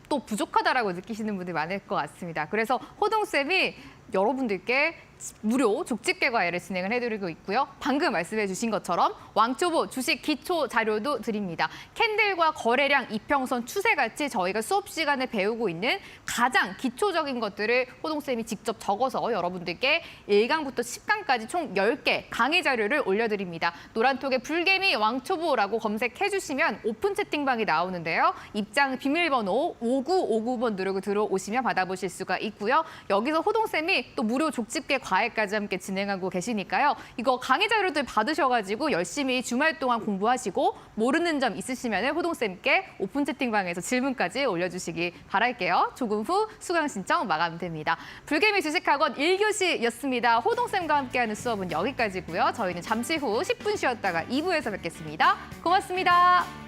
Speaker 1: 또 부족하다라고 느끼시는 분들이 많을 것 같습니다. 그래서 호동쌤이 여러분들께 무료 족집게 과외를 진행을 해드리고 있고요. 방금 말씀해 주신 것처럼 왕초보 주식 기초 자료도 드립니다. 캔들과 거래량, 이평선, 추세같이 저희가 수업 시간에 배우고 있는 가장 기초적인 것들을 호동쌤이 직접 적어서 여러분들께 1강부터 10강까지 총 10개 강의 자료를 올려드립니다. 노란톡에 불개미 왕초보라고 검색해 주시면 오픈 채팅방이 나오는데요. 입장 비밀번호 5959번 누르고 들어오시면 받아보실 수가 있고요. 여기서 호동쌤이 또 무료 족집게 과외까지 함께 진행하고 계시니까요. 이거 강의 자료들 받으셔가지고 열심히 주말 동안 공부하시고 모르는 점 있으시면 호동쌤께 오픈 채팅방에서 질문까지 올려주시기 바랄게요. 조금 후 수강 신청 마감됩니다. 불개미 주식학원 1교시였습니다. 호동쌤과 함께하는 수업은 여기까지고요. 저희는 잠시 후 10분 쉬었다가 2부에서 뵙겠습니다. 고맙습니다.